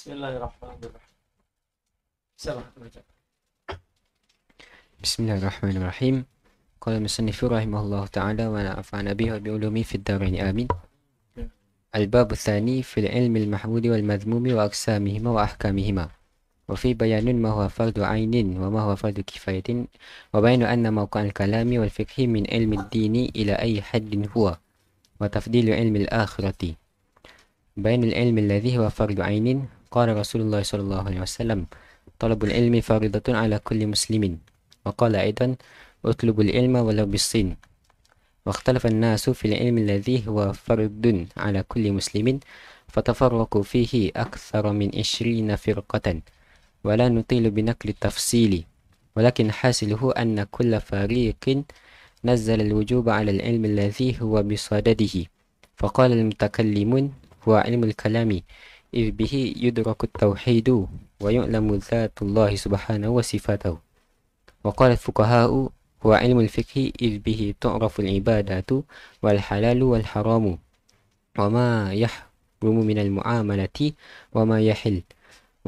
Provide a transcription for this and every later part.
Bismillahirrahmanirrahim. Salah baca. Bismillahirrahmanirrahim. Qala musannifu rahimahullah ta'ala wa nafa'ana bihi wa bi'ulumi fid dharain amin. Al-bab tsani fil ilmi al-mahmudi wal madhmumi wa aqsamihima wa ahkamihima. Wa fi bayanun ma huwa fardu 'ainin wa ma huwa fardu kifayatin wa bayanu anna mawqa' al-kalami wal fiqhi min ilmi ad-dini ila ayyi haddin huwa wa tafdilu ilmi al-akhirati. Bayan al-ilmi alladhi huwa fardu 'ainin qala Rasulullah sallallahu alaihi wasallam talabul ilmi faridatun 'ala kulli muslimin. وقال أيضا اطلبوا العلم ولو بالصين. واختلف الناس في العلم الذي هو فرض على كل مسلم فتفرقوا فيه أكثر من 20 فرقة ولا نطيل بنقل التفصيل ولكن حاصله أن كل فريق نزل الوجوب على العلم الذي هو بصدده. فقال المتكلمون هو علم الكلام إذ به يدرك التوحيد ويعلم ذات الله سبحانه وصفاته. وقال الفقهاء هو علم الفقه إذ به تعرف العبادات والحلال والحرام وما يحرم من المعاملة وما يحل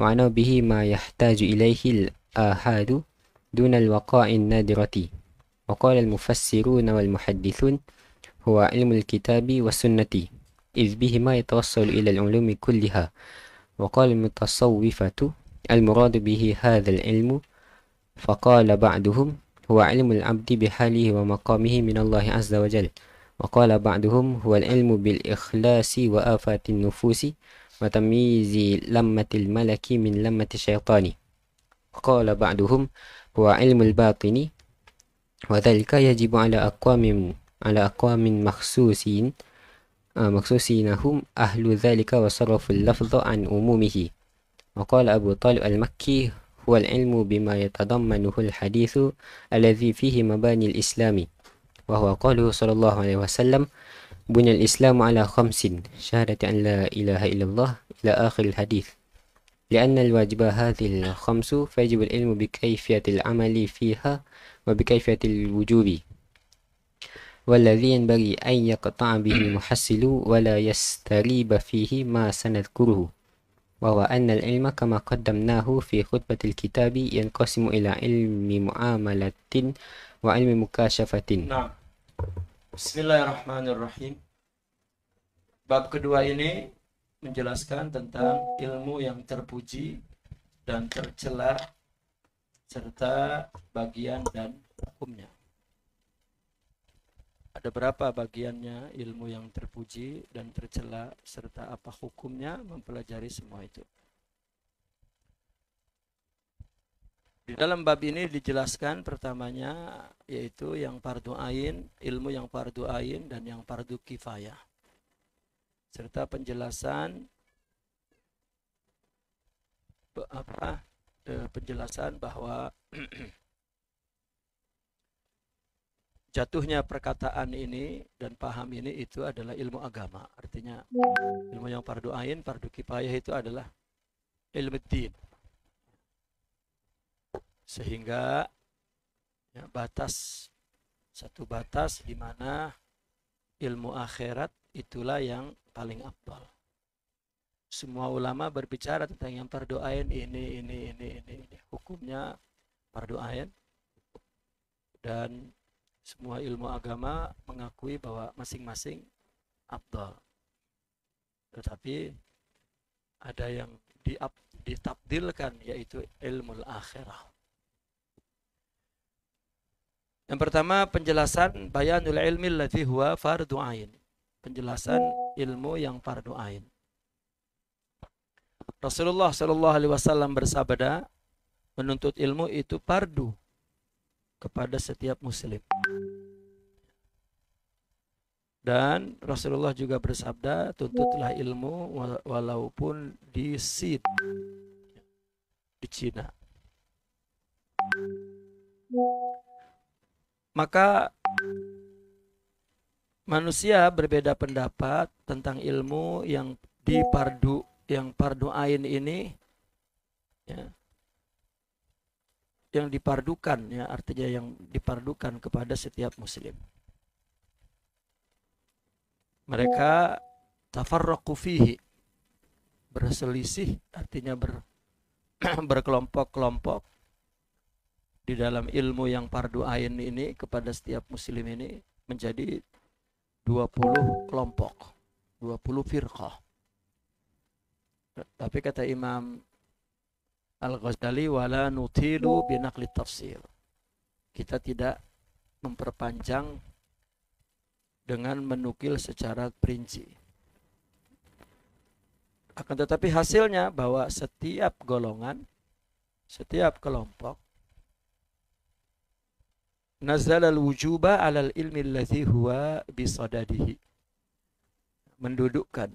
وعنوا به ما يحتاج إليه الآحاد دون الوقائع النادرة. وقال المفسرون والمحدثون هو علم الكتاب والسنة إذ بهما يتوصل إلى العلوم كلها. وقال المتصوفة المراد به هذا العلم فقال بعضهم هو علم العبد بحاله ومقامه من الله عز وجل. وقال بعضهم هو العلم بالإخلاص وآفات النفوس وتمييز لمة الملك من لمة الشيطان. وقال بعضهم هو علم الباطن وذلك يجب على أقوام مخصوصين هم أهل ذلك وصرفوا اللفظ عن عمومه. وقال أبو طالب المكي هو العلم بما يتضمنه الحديث الذي فيه مباني الإسلام وهو قوله صلى الله عليه وسلم بني الإسلام على 5 شهادة أن لا إله إلا الله إلى آخر الحديث. لأن الواجب هذه ال5 فيجب العلم بكيفية العمل فيها وبكيفية الوجوب والذي ينبغي أن يقطع به المحصل ولا يستريب فيه ما سنذكره. وهو أن العلم كما قدمناه في خطبة الكتاب ينقسم إلى علم معاملة وعلم مكاشفة. Nah, Bismillahirrahmanirrahim. Bab kedua ini menjelaskan tentang ilmu yang terpuji dan tercela serta bagian dan hukumnya. Ada berapa bagiannya ilmu yang terpuji dan tercela serta apa hukumnya, mempelajari semua itu. Di dalam bab ini dijelaskan pertamanya yaitu yang fardu ain, ilmu yang fardu ain dan yang fardu kifayah. Serta penjelasan bahwa jatuhnya perkataan ini dan paham ini itu adalah ilmu agama. Artinya ilmu yang fardu ain, fardu kifayah itu adalah ilmu din. Sehingga ya, satu batas di mana ilmu akhirat itulah yang paling afdal. Semua ulama berbicara tentang yang fardu ain ini. Hukumnya fardu ain dan semua ilmu agama mengakui bahwa masing-masing afdal. Tetapi ada yang ditafdilkan yaitu ilmu akhirah. Yang pertama penjelasan bayanul ilmi alladhi huwa fardu ain. Penjelasan ilmu yang fardu ain. Rasulullah sallallahu alaihi wasallam bersabda, menuntut ilmu itu fardu kepada setiap muslim. Dan Rasulullah juga bersabda, tuntutlah ilmu walaupun di Sin, di Cina. Maka manusia berbeda pendapat tentang ilmu yang fardu ain ini, ya, yang dipardukan, ya, artinya yang dipardukan kepada setiap muslim. Mereka tafarraqu fihi, berselisih, artinya berkelompok-kelompok di dalam ilmu yang fardu ain ini kepada setiap muslim ini menjadi 20 kelompok, 20 firqah. Tapi kata Imam Al-Ghazali, wala nutilu binaqli tafsir. Kita tidak memperpanjang dengan menukil secara perinci. Akan tetapi hasilnya bahwa setiap golongan, setiap kelompok nazala al-wujuba 'alal ilmi allazi huwa bisadadihi. Mendudukkan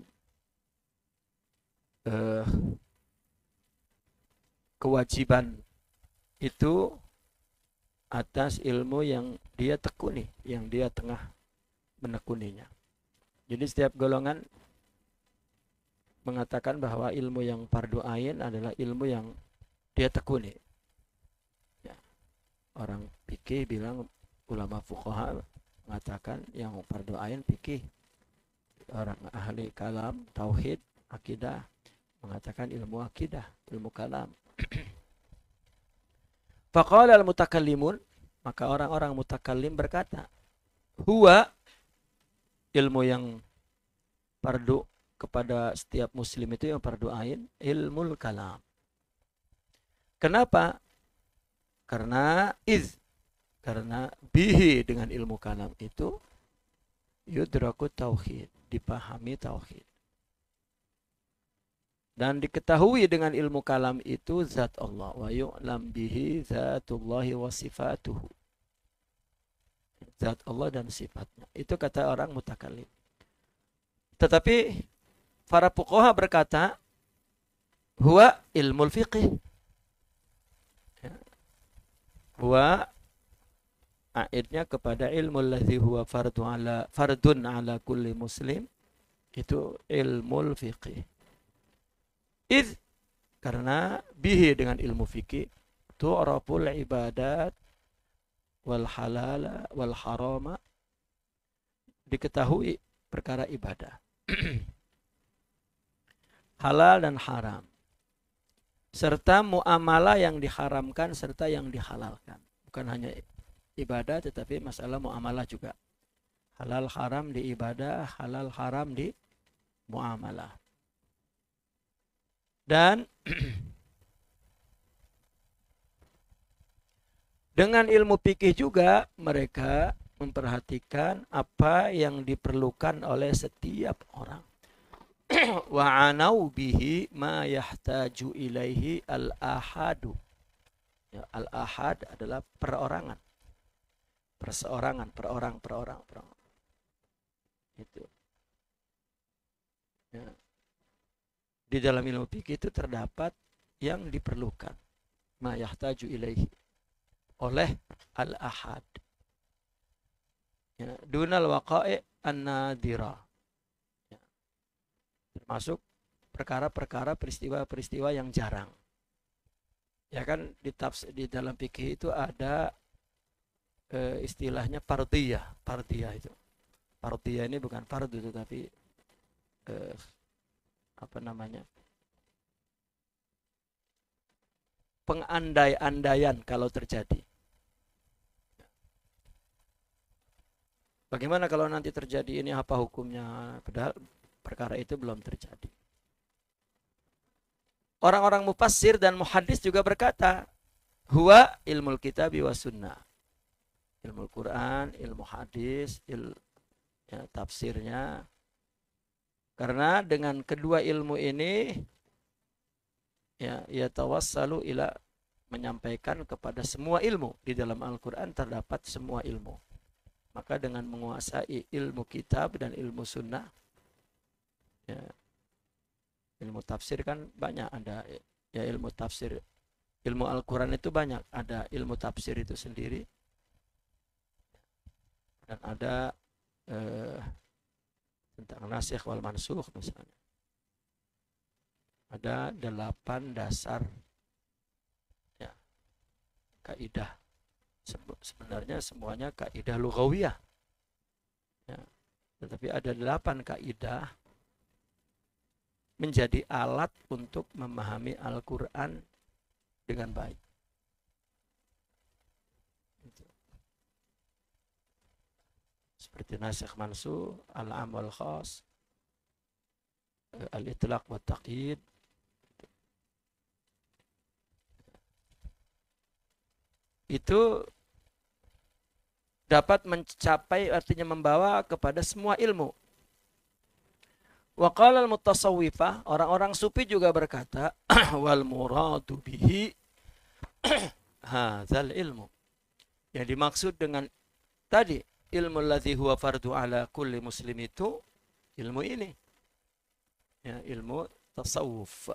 kewajiban itu atas ilmu yang dia tekuni, yang dia tengah menekuninya. Jadi setiap golongan mengatakan bahwa ilmu yang fardu ain adalah ilmu yang dia tekuni. Ya. Orang fikih bilang, ulama fuqaha mengatakan yang fardu ain fikih. Orang ahli kalam, tauhid, akidah mengatakan ilmu akidah, ilmu kalam. Faqala al-mutakallimun, maka orang-orang mutakallim berkata, huwa, ilmu yang fardu kepada setiap muslim itu yang fardu ain, ilmul kalam. Kenapa? Karena bihi, dengan ilmu kalam itu yudraku tauhid, dipahami tauhid. Dan diketahui dengan ilmu kalam itu zat Allah, wa yu'lam bihi zatullahi wa sifatuhu. Zat Allah dan sifatnya. Itu kata orang mutakallim. Tetapi para fuqaha berkata, huwa ilmul fiqih. Huwa aidnya kepada ilmu allazi huwa fardun ala kulli muslim, itu ilmul fiqih. Karena bihi, dengan ilmu fikih, tu'raful ibadat wal halala wal harama, diketahui perkara ibadah halal dan haram, serta muamalah yang diharamkan serta yang dihalalkan. Bukan hanya ibadah tetapi masalah muamalah juga. Halal haram di ibadah, halal haram di muamalah. Dan dengan ilmu fikih juga mereka memperhatikan apa yang diperlukan oleh setiap orang. Wa anau bihi ma yahtaju ilaihi al-ahadu. Ya, al-ahad adalah perorangan. Perseorangan, perorang. Itu. Ya. Di dalam ilmu fikih itu terdapat yang diperlukan. Ma yahtaju ilaihi, oleh al-ahad. Ya, dunal waqa'i an-nadira. Ya. Termasuk perkara-perkara, peristiwa-peristiwa yang jarang. Ya kan di dalam fikih itu ada istilahnya fardiyah. Fardiyah itu. Fardiyah ini bukan fardu tetapi pengandai-andaian kalau terjadi. Bagaimana kalau nanti terjadi ini, apa hukumnya? Padahal perkara itu belum terjadi. Orang-orang mufassir dan muhaddis juga berkata, huwa ilmul kitabi wa sunnah. Ilmu Quran, ilmu hadis, tafsirnya. Karena dengan kedua ilmu ini ya tawassalu ila, menyampaikan kepada semua ilmu. Di dalam Al-Quran terdapat semua ilmu. Maka dengan menguasai ilmu kitab dan ilmu sunnah, ya, ilmu tafsir kan banyak, ada ya ilmu tafsir, ilmu Al-Quran itu banyak, ada ilmu tafsir itu sendiri, dan ada tentang nasikh wal mansukh misalnya. Ada 8 dasar ya, kaidah. Sebenarnya semuanya kaidah lughawiyah. Ya. Tetapi ada 8 kaidah menjadi alat untuk memahami Al-Quran dengan baik. Seperti nasikh mansukh, al-am wal khas, al-itlaq wa taqyid. Itu dapat mencapai, artinya membawa kepada semua ilmu. Wa qala al-mutasawwifah, orang-orang sufi juga berkata, wal muradu bihi hadzal ilmu. Yang dimaksud dengan tadi ilmu alladzi huwa fardu ala kulli muslim itu ilmu ini. Ya, ilmu tasawuf.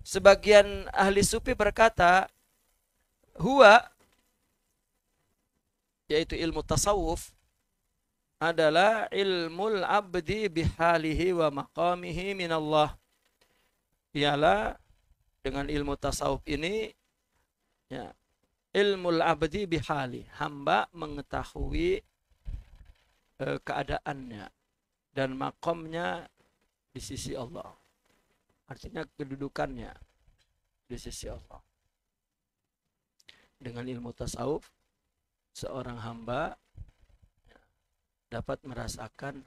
Sebagian ahli sufi berkata, huwa, yaitu ilmu tasawuf, adalah ilmul abdi bihalihi wa maqamihi minallah. Ialah dengan ilmu tasawuf ini, ya, ilmul abdi bihali, hamba mengetahui keadaannya dan makomnya di sisi Allah. Artinya kedudukannya di sisi Allah. Dengan ilmu tasawuf, seorang hamba dapat merasakan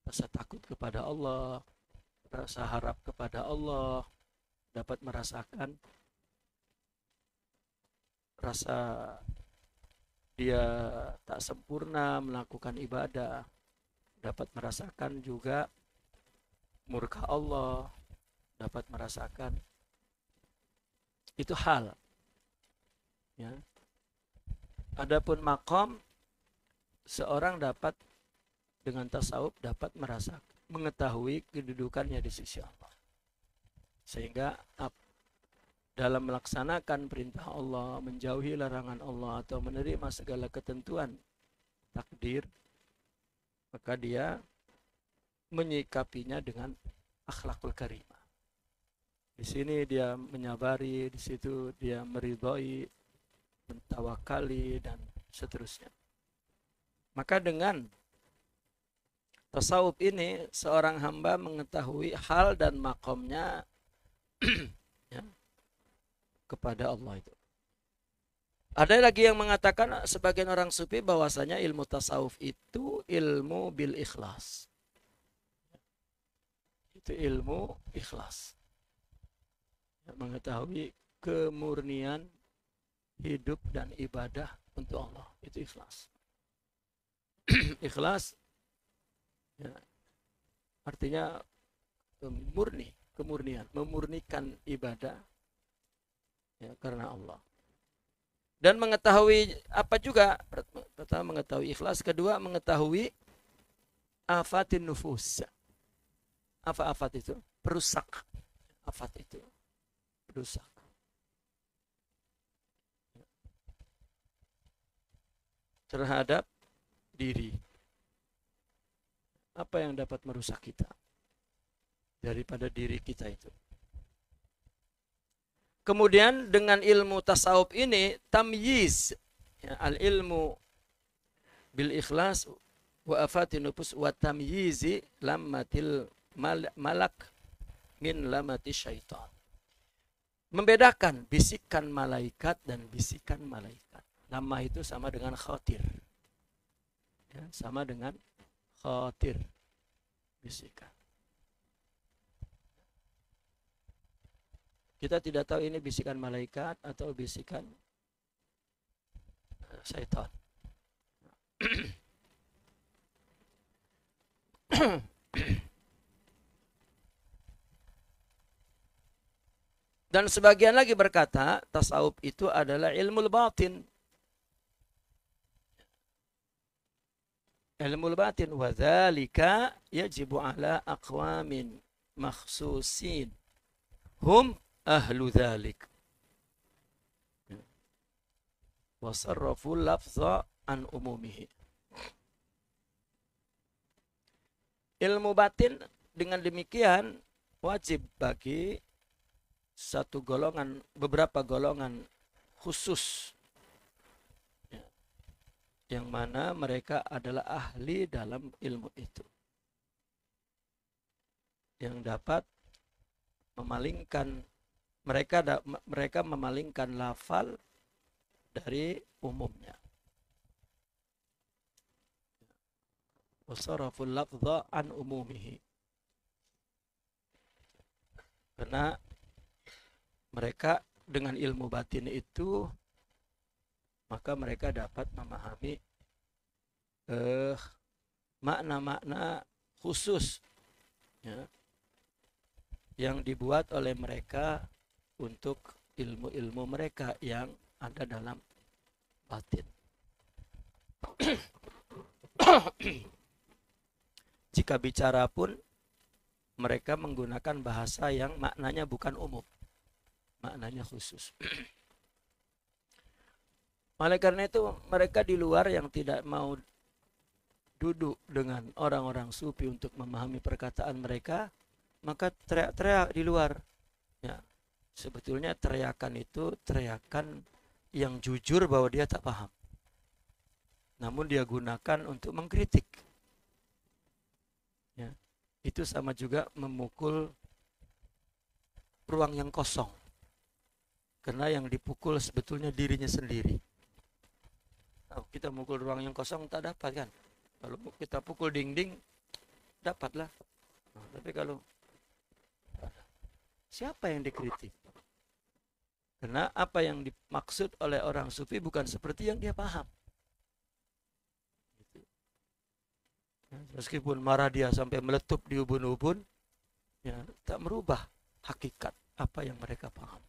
rasa takut kepada Allah, rasa harap kepada Allah, dapat merasakan rasa dia tak sempurna melakukan ibadah, dapat merasakan juga murka Allah, dapat merasakan itu hal. Ya. Adapun makom, seorang dapat dengan tasawuf dapat merasakan, mengetahui kedudukannya di sisi Allah. Sehingga dalam melaksanakan perintah Allah, menjauhi larangan Allah, atau menerima segala ketentuan takdir, maka dia menyikapinya dengan akhlakul karimah. Di sini dia menyabari, di situ dia meridhoi, mentawakali, dan seterusnya. Maka dengan tasawuf ini, seorang hamba mengetahui hal dan makomnya ya, kepada Allah itu. Ada lagi yang mengatakan, sebagian orang sufi, bahwasanya ilmu tasawuf itu ilmu bil ikhlas. Itu ilmu ikhlas. Mengetahui kemurnian hidup dan ibadah untuk Allah, itu ikhlas. Ikhlas ya, artinya murni, kemurnian, memurnikan ibadah ya, karena Allah. Dan mengetahui apa juga? Pertama mengetahui ikhlas, kedua mengetahui afatin nufus. Apa afat itu? Perusak. Afat itu perusak. Terhadap diri. Apa yang dapat merusak kita daripada diri kita itu? Kemudian dengan ilmu tasawuf ini, tamyiz, ya, al ilmu bil ikhlas wa afatin nufus wa tamyizi lammatil malak min lamati syaitan. Membedakan bisikan malaikat dan bisikan malaikat. Lama itu sama dengan khatir. Ya, sama dengan khatir. Bisikan. Kita tidak tahu ini bisikan malaikat atau bisikan syaitan. Dan sebagian lagi berkata, tasawuf itu adalah ilmu batin. Ilmu batin, wa dzalika yajibu ala aqwamin makhsusin hum ahlu dzalik. Wa sarrafu lafza an umumihi. Ilmu batin dengan demikian wajib bagi satu golongan, beberapa golongan khusus ya, yang mana mereka adalah ahli dalam ilmu itu. yang dapat memalingkan mereka memalingkan lafal dari umumnya. Wasaraful lafdha an umumihi. Karena mereka dengan ilmu batin itu, maka mereka dapat memahami makna-makna khusus ya, yang dibuat oleh mereka untuk ilmu-ilmu mereka yang ada dalam batin. Jika bicara pun mereka menggunakan bahasa yang maknanya bukan umum, maknanya khusus. Oleh karena itu mereka di luar yang tidak mau duduk dengan orang-orang sufi untuk memahami perkataan mereka, maka teriak-teriak di luar. Ya, sebetulnya teriakan itu teriakan yang jujur bahwa dia tak paham. Namun dia gunakan untuk mengkritik. Ya, itu sama juga memukul ruang yang kosong. Karena yang dipukul sebetulnya dirinya sendiri. Nah, kita mukul ruang yang kosong tak dapat kan? Kalau kita pukul dinding, dapatlah. Nah, tapi kalau siapa yang dikritik? Karena apa yang dimaksud oleh orang sufi bukan seperti yang dia paham. Meskipun marah dia sampai meletup di ubun-ubun, ya, tak merubah hakikat apa yang mereka paham.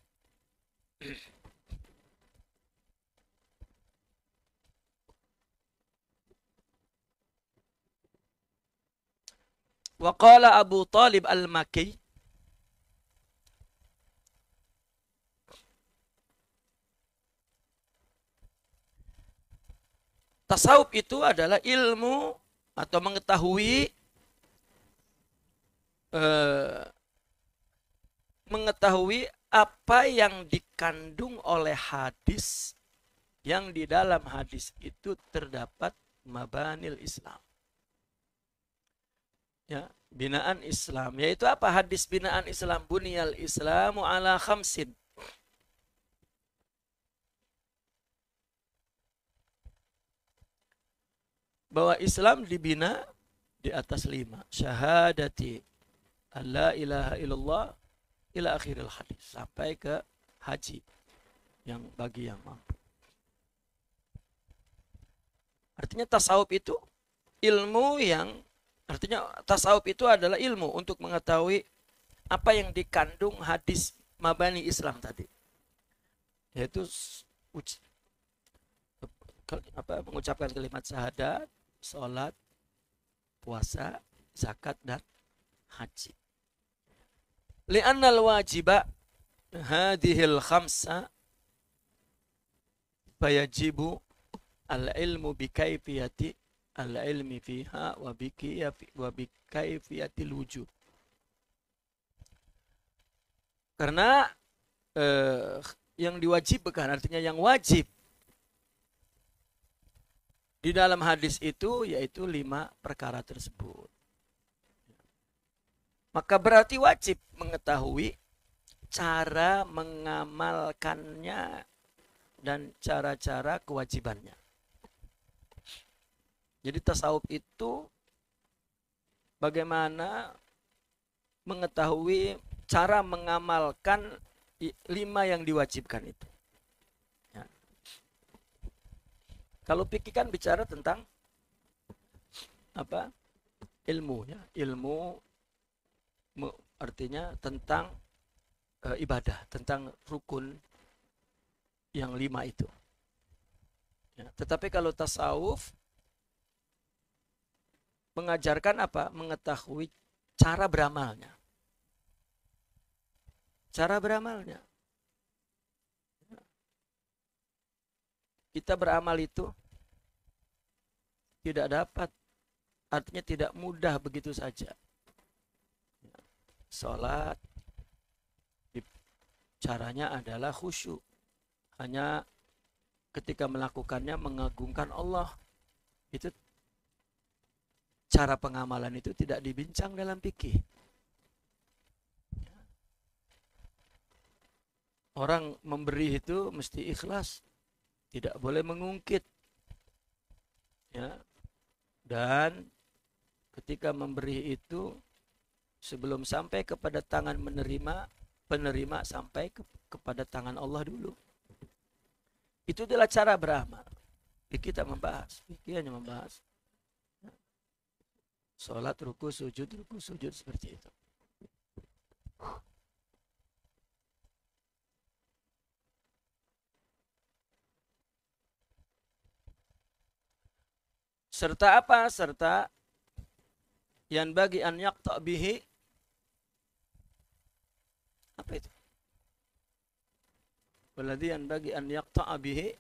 Wa qala Abu Talib al-Makki, tasawuf itu adalah ilmu atau mengetahui apa yang dikandung oleh hadis, yang di dalam hadis itu terdapat mabanil Islam. Ya, binaan Islam, yaitu apa hadis binaan Islam? Buniyal Islamu ala khamsin. Bahwa Islam dibina di atas 5. Syahadati alla ilaha illallah ila akhiril hadis. Sampai ke haji yang bagi yang mampu. Artinya tasawuf itu ilmu yang, artinya tasawuf itu adalah ilmu untuk mengetahui apa yang dikandung hadis mabani Islam tadi. Yaitu mengucapkan kalimat syahadat, sholat, puasa, zakat, dan haji. Li'annal wajiba hadhil khamsa fayajibu al-ilmu bikaifiyati al-ilmi fiha wa bikaifiyatil wujud. Karena yang diwajibkan, artinya yang wajib di dalam hadis itu yaitu 5 perkara tersebut. Maka berarti wajib mengetahui cara mengamalkannya dan cara-cara kewajibannya. Jadi tasawuf itu bagaimana mengetahui cara mengamalkan 5 yang diwajibkan itu. Ya. Kalau fikih kan bicara tentang apa? Ilmu, ya. Ilmu artinya tentang ibadah, tentang rukun yang 5 itu. Ya. Tetapi kalau tasawuf mengajarkan apa? Mengetahui cara beramalnya. Cara beramalnya. Kita beramal itu tidak dapat, artinya tidak mudah begitu saja. Salat caranya adalah khusyuk. Hanya ketika melakukannya mengagungkan Allah. Itu cara pengamalan itu tidak dibincang dalam fikih. Orang memberi itu mesti ikhlas, tidak boleh mengungkit. Ya. Dan ketika memberi itu sebelum sampai kepada tangan penerima sampai kepada tangan Allah dulu. Itu adalah cara beramal. Kita membahas, fikih hanya membahas sholat, ruku, sujud seperti itu. Serta apa? Serta yang bagi an yaqta bihi. Apa itu? Waladhi yang bagi an yaqta bihi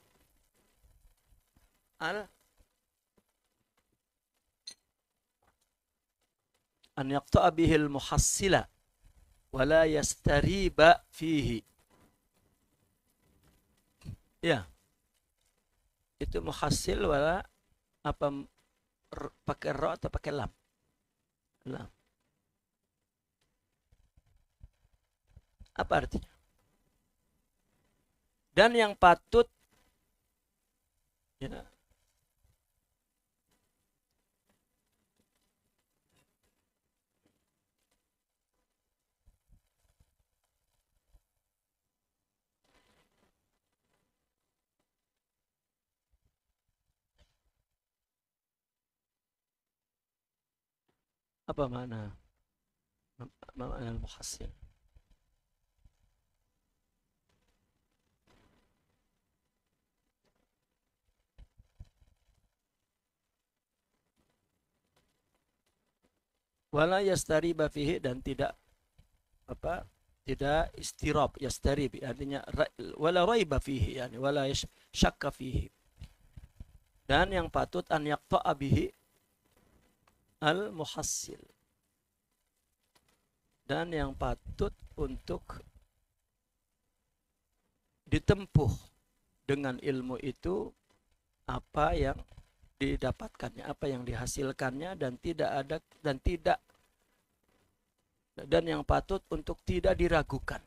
an yaqta bihi al-muhassila wala yastariba fihi. Ya. Itu muhassil wala apa, pakai ra atau pakai lam? Lam. Apa artinya? Dan yang patut ya, apa makna al-muhassil? Wala yastariba fihi, dan tidak apa, tidak istirab. Yastarib artinya wala raiba fihi, yani wala syakka fihi. Dan yang patut an yaqta'a bihi al-muhassil, dan yang patut untuk ditempuh dengan ilmu itu apa yang didapatkannya, apa yang dihasilkannya, dan yang patut untuk tidak diragukan.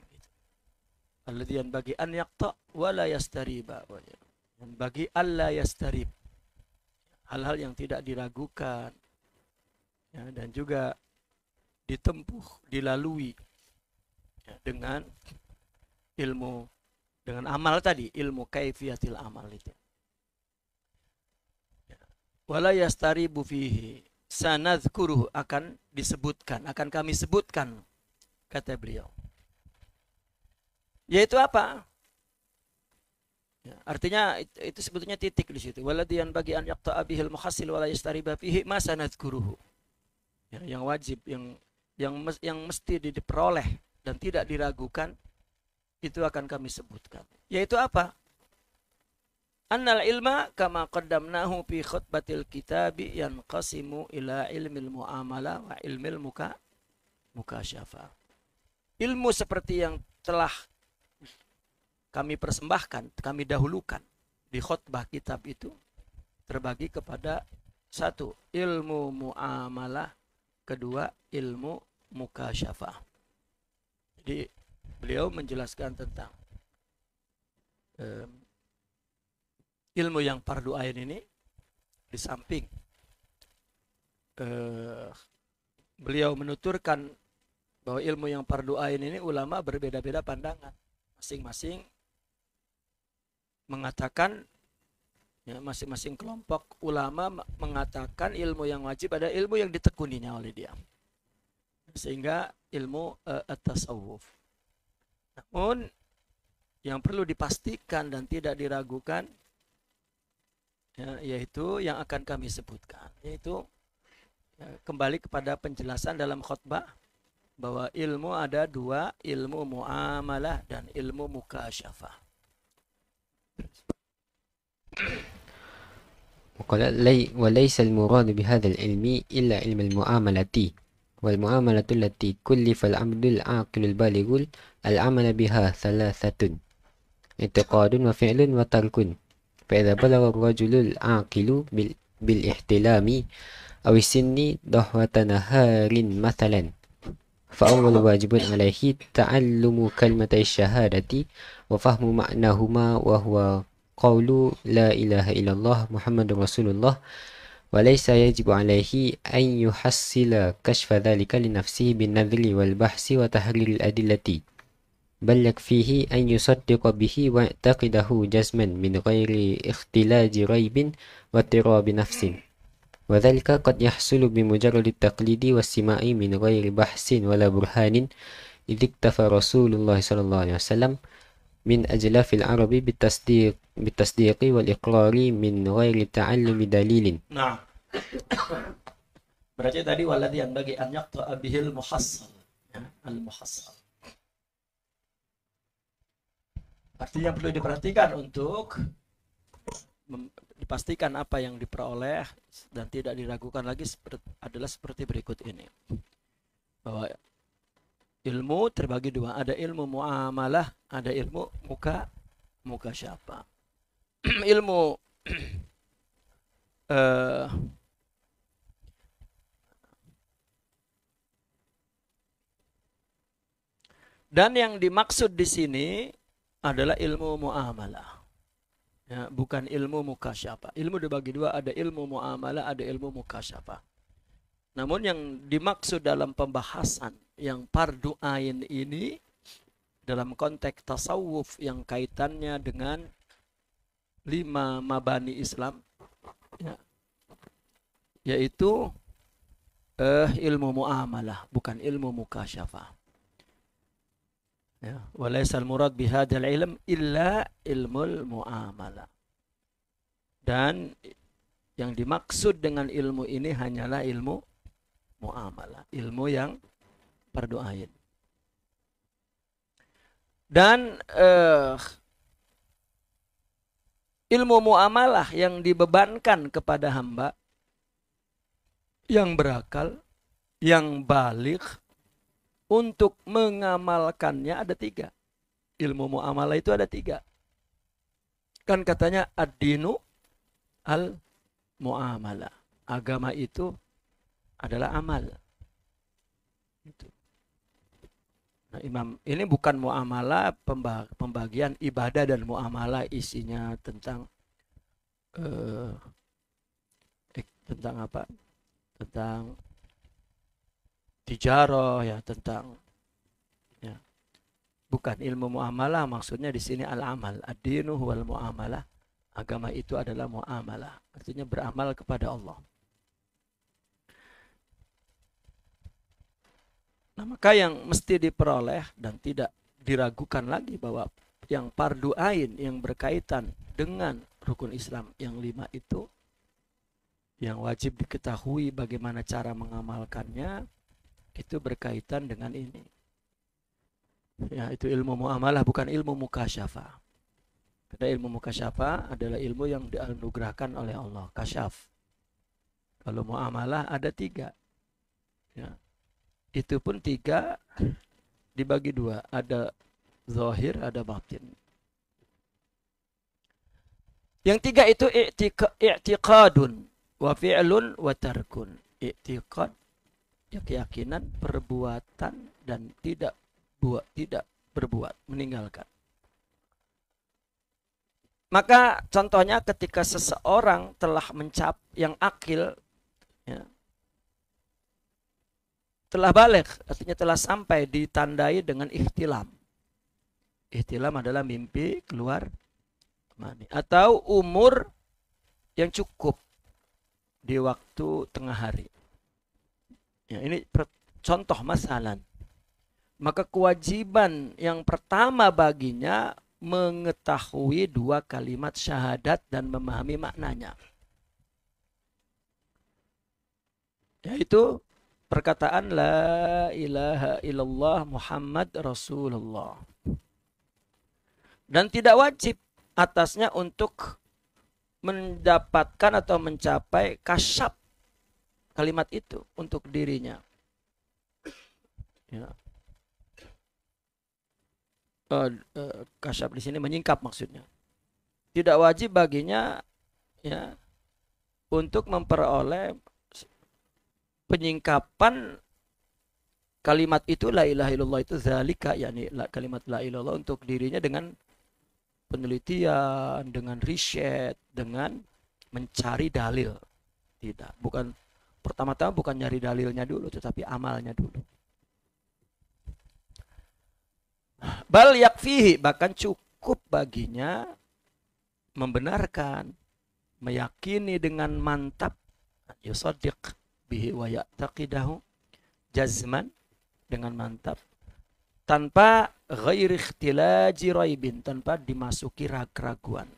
Alladhian bagi an yaqta wala yastariba, yang bagi alla yastarib, hal-hal yang tidak diragukan ya, dan juga ditempuh, dilalui ya, dengan ilmu, dengan amal tadi, ilmu kaifiyatil amal itu. Wala yastaribu fihi sanadhkuruhu, akan disebutkan, akan kami sebutkan, kata beliau. Yaitu apa? Ya, artinya itu sebetulnya titik di situ. Waladiyan bagi an yaqta'a bihil muhassil wala yastariba fihi ma sanadhkuruhu. Ya, yang wajib, yang mesti diperoleh dan tidak diragukan, itu akan kami sebutkan. Yaitu apa? Annal ilma kama qaddamnahu fi khutbatil kitabi yanqasimu ila ilmil muamalah wa ilmil mukasyafa. Ilmu seperti yang telah kami persembahkan, kami dahulukan di khutbah kitab itu terbagi kepada satu, ilmu muamalah, kedua, ilmu mukasyafa. Jadi beliau menjelaskan tentang ilmu yang fardu ain ini, di samping beliau menuturkan bahwa ilmu yang fardu ain ini ulama berbeda-beda pandangan. Masing-masing mengatakan, ya, masing-masing kelompok ulama mengatakan ilmu yang wajib adalah ilmu yang ditekuninya oleh dia, sehingga ilmu at-tasawuf. Namun yang perlu dipastikan dan tidak diragukan ya, yaitu yang akan kami sebutkan, yaitu ya, kembali kepada penjelasan dalam khutbah bahwa ilmu ada dua, ilmu muamalah dan ilmu mukasyafah. وليس المراد بهذا العلم إلا علم المعاملة والمعاملة التي كلف العبد العاقل البالغ العمل بها ثلاثة: اعتقاد وفعل وترك. فإذا بلغ الرجل العاقل بالاحتلام أو السن ضحوة نهار مثلا فأول واجب عليه تعلم كلمة الشهادة وفهم معناهما وهو قول لا إله إلا الله محمد رسول الله وليس يجب عليه أن يحصل كشف ذلك لنفسه بالنذر والبحث وتحرير الأدلة بل يكفيه أن يصدق به ويعتقده جزما من غير اختلاج ريب واضطراب نفس وذلك قد يحصل بمجرد التقليد والسماع من غير بحث ولا برهان إذ اكتفى رسول الله صلى الله عليه وسلم من أجلاف العرب بالتصديق والإقرار من غير تعلم دليل. Nah, berarti tadi waladhi yang bagi an yaqta'a bihil muhassal, ya, al-muhassal. Artinya perlu diperhatikan untuk dipastikan apa yang diperoleh dan tidak diragukan lagi adalah seperti berikut ini. Bahwa ilmu terbagi dua, ada ilmu muamalah, ada ilmu mukasyafah. Ilmu dan yang dimaksud di sini adalah ilmu muamalah. Ya, bukan ilmu mukasyafah. Ilmu dibagi dua, ada ilmu muamalah, ada ilmu mukasyafah. Namun yang dimaksud dalam pembahasan yang fardu ain ini dalam konteks tasawuf yang kaitannya dengan 5 mabani Islam, ya, yaitu ilmu muamalah, bukan ilmu mukasyafah. Ya, walaisal murad bihadzal ilm illa ilmul muamalah. Dan yang dimaksud dengan ilmu ini hanyalah ilmu muamalah, ilmu yang fardu ain. Dan ilmu muamalah yang dibebankan kepada hamba yang berakal, yang baligh, untuk mengamalkannya ada 3. Ilmu muamalah itu ada 3. Kan katanya ad-dinu al-muamalah. Agama itu adalah amal. Nah, Imam, ini bukan muamalah pembagian ibadah dan muamalah isinya tentang apa? Tentang tijarah, ya, tentang, ya. Bukan ilmu muamalah, maksudnya di sini al-amal, ad-dinu huwal muamalah. Agama itu adalah muamalah, artinya beramal kepada Allah. Nah, maka yang mesti diperoleh dan tidak diragukan lagi bahwa yang fardu ain yang berkaitan dengan rukun Islam yang 5 itu, yang wajib diketahui bagaimana cara mengamalkannya, itu berkaitan dengan ini. Ya, itu ilmu muamalah, bukan ilmu mukasyafah. Karena ilmu mukasyafah adalah ilmu yang dianugerahkan oleh Allah, kasyaf. Kalau muamalah ada 3. Ya. Itu pun 3 dibagi 2, ada zahir, ada batin. Yang 3 itu i'tiqadun wa fi'lun wa tarkun. I'tiqad, ya, keyakinan, perbuatan, dan tidak berbuat, meninggalkan. Maka contohnya ketika seseorang telah yang akil, ya, telah balik, artinya telah sampai, ditandai dengan ihtilam. Ihtilam adalah mimpi keluar mani, atau umur yang cukup di waktu tengah hari. Ya, ini contoh masalah. Maka kewajiban yang pertama baginya mengetahui 2 kalimat syahadat dan memahami maknanya. Yaitu perkataan la ilaha illallah Muhammad Rasulullah. Dan tidak wajib atasnya untuk mendapatkan atau mencapai kasyaf kalimat itu untuk dirinya. Ya. Kasyaf di sini menyingkap maksudnya. Tidak wajib baginya, ya, untuk memperoleh penyingkapan kalimat itu la ilaha illallah itu zalika, yakni kalimat la ilaha illallah untuk dirinya dengan penelitian, dengan riset, dengan mencari dalil. Tidak, bukan pertama-tama bukan nyari dalilnya dulu, tetapi amalnya dulu. Bal yakfihi, bahkan cukup baginya membenarkan, meyakini dengan mantap, yusaddiq bihi wa ya'taqidahu jazman, dengan mantap, tanpa ghairi ikhtilaji raibin, tanpa dimasuki keraguan,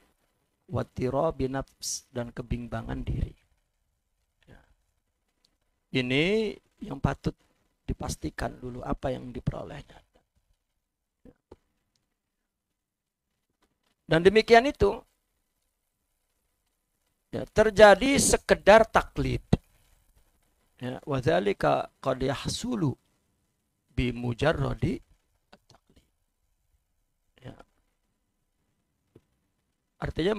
wattirabi nafs, dan kebimbangan diri. Ini yang patut dipastikan dulu apa yang diperolehnya. Dan demikian itu ya, terjadi sekedar taklid. Ya, wa dzalika qad yahsulu bi mujarradi taklid. Ya. Artinya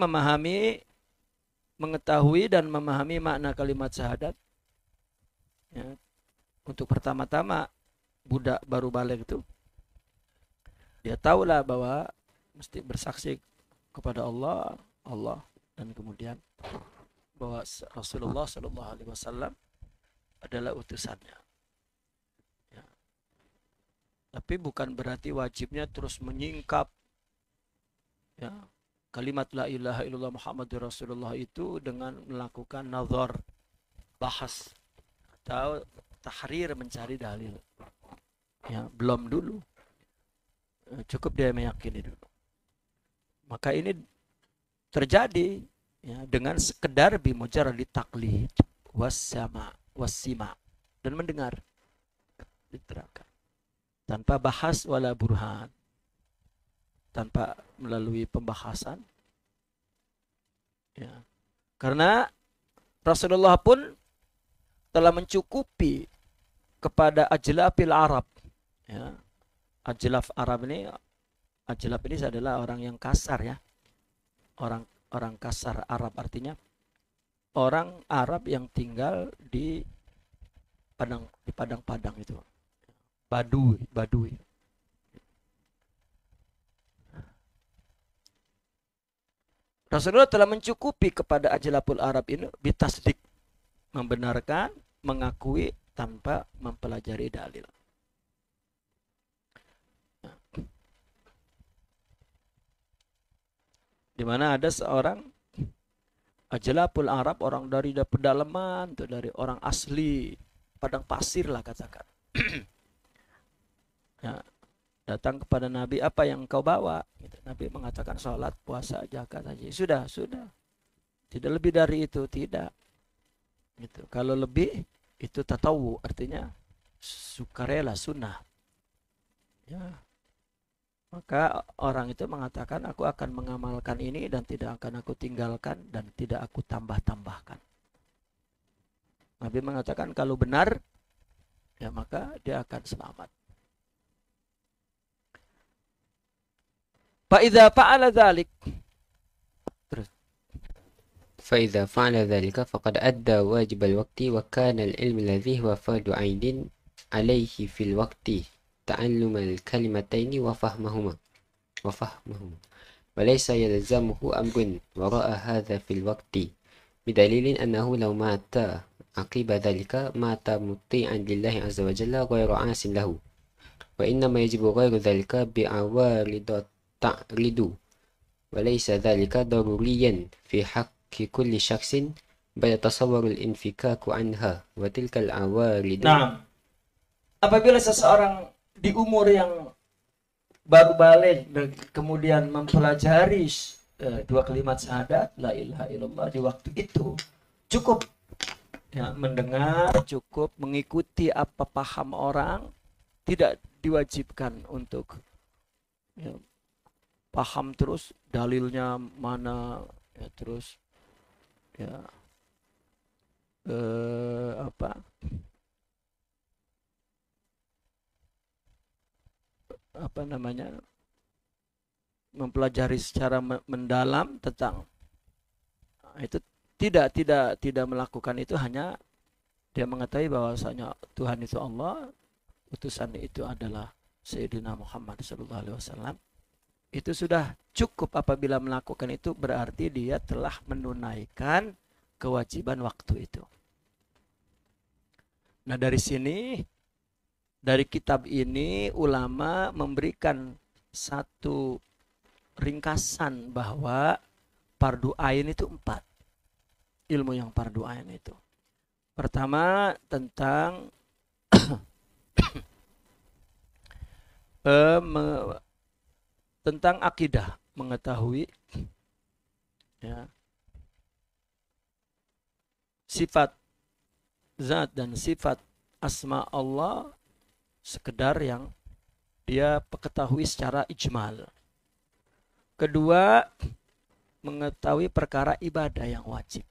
mengetahui dan memahami makna kalimat syahadat. Ya. Untuk pertama-tama budak baru balik itu, dia tahulah bahwa mesti bersaksi kepada Allah, dan kemudian bahwa Rasulullah Shallallahu Alaihi Wasallam adalah utusannya. Ya. Tapi bukan berarti wajibnya terus menyingkap ya, kalimat la ilaha illallah Muhammadur Rasulullah itu dengan melakukan nazar, bahas atau tahrir, mencari dalil. Ya, belum dulu. Cukup dia meyakini dulu. Maka ini terjadi ya, dengan sekedar bimujarrad taklid wassima, dan mendengar, diterangkan tanpa bahas wala burhan, tanpa melalui pembahasan ya. Karena Rasulullah pun telah mencukupi kepada ajlafil Arab ya. Ajlaf Arab ini, ajlaf ini adalah orang yang kasar ya. Orang kasar Arab, artinya orang Arab yang tinggal di padang-padang itu. Badui. Rasulullah telah mencukupi kepada ajlaful Arab ini bitasdik, membenarkan, mengakui tanpa mempelajari dalil. Di mana ada seorang ajlaful Arab, orang dari pedalaman, dari orang asli padang pasir lah katakan. Ya, datang kepada Nabi, apa yang kau bawa? Gitu. Nabi mengatakan sholat, puasa, zakat saja. Sudah. Tidak lebih dari itu, tidak. Gitu. Kalau lebih itu tatawu, artinya sukarela, sunnah. Ya. Maka orang itu mengatakan, aku akan mengamalkan ini dan tidak akan aku tinggalkan dan tidak aku tambah-tambahkan. Nabi mengatakan kalau benar, ya maka dia akan selamat. Fa'idha fa'ala dhalik. Terus. فإذا فعل ذلك فقد أدى واجب الوقت وكان العلم الذي هو فرض عين عليه في الوقت تعلم الكلمتين وفهمهما وليس يلزمه أمر وراء هذا في الوقت بدليل أنه لو مات عقب ذلك مات مطيعا لله عز وجل غير عاص له وإنما يجب غير ذلك بعوارض تعرض وليس ذلك ضروريا في حق كل شخص بل يتصور الانفكاك عنها وتلك العوارض. Nah, apabila seseorang di umur yang baru balik kemudian mempelajari dua kalimat syahadat la ilaha illallah di waktu itu, cukup ya, mendengar, cukup mengikuti apa paham orang, tidak diwajibkan untuk ya, paham terus dalilnya mana ya, terus ya apa namanya, mempelajari secara mendalam tentang itu, tidak melakukan itu, hanya dia mengetahui bahwasanya Tuhan itu Allah, utusan itu adalah Sayyidina Muhammad SAW, itu sudah cukup. Apabila melakukan itu berarti dia telah menunaikan kewajiban waktu itu. Nah, dari sini, dari kitab ini ulama memberikan satu ringkasan bahwa fardu ain itu 4. Ilmu yang fardu ain itu. Pertama tentang tentang akidah, mengetahui ya, sifat zat dan sifat asma Allah sekedar yang dia ketahui secara ijmal. Kedua, mengetahui perkara ibadah yang wajib.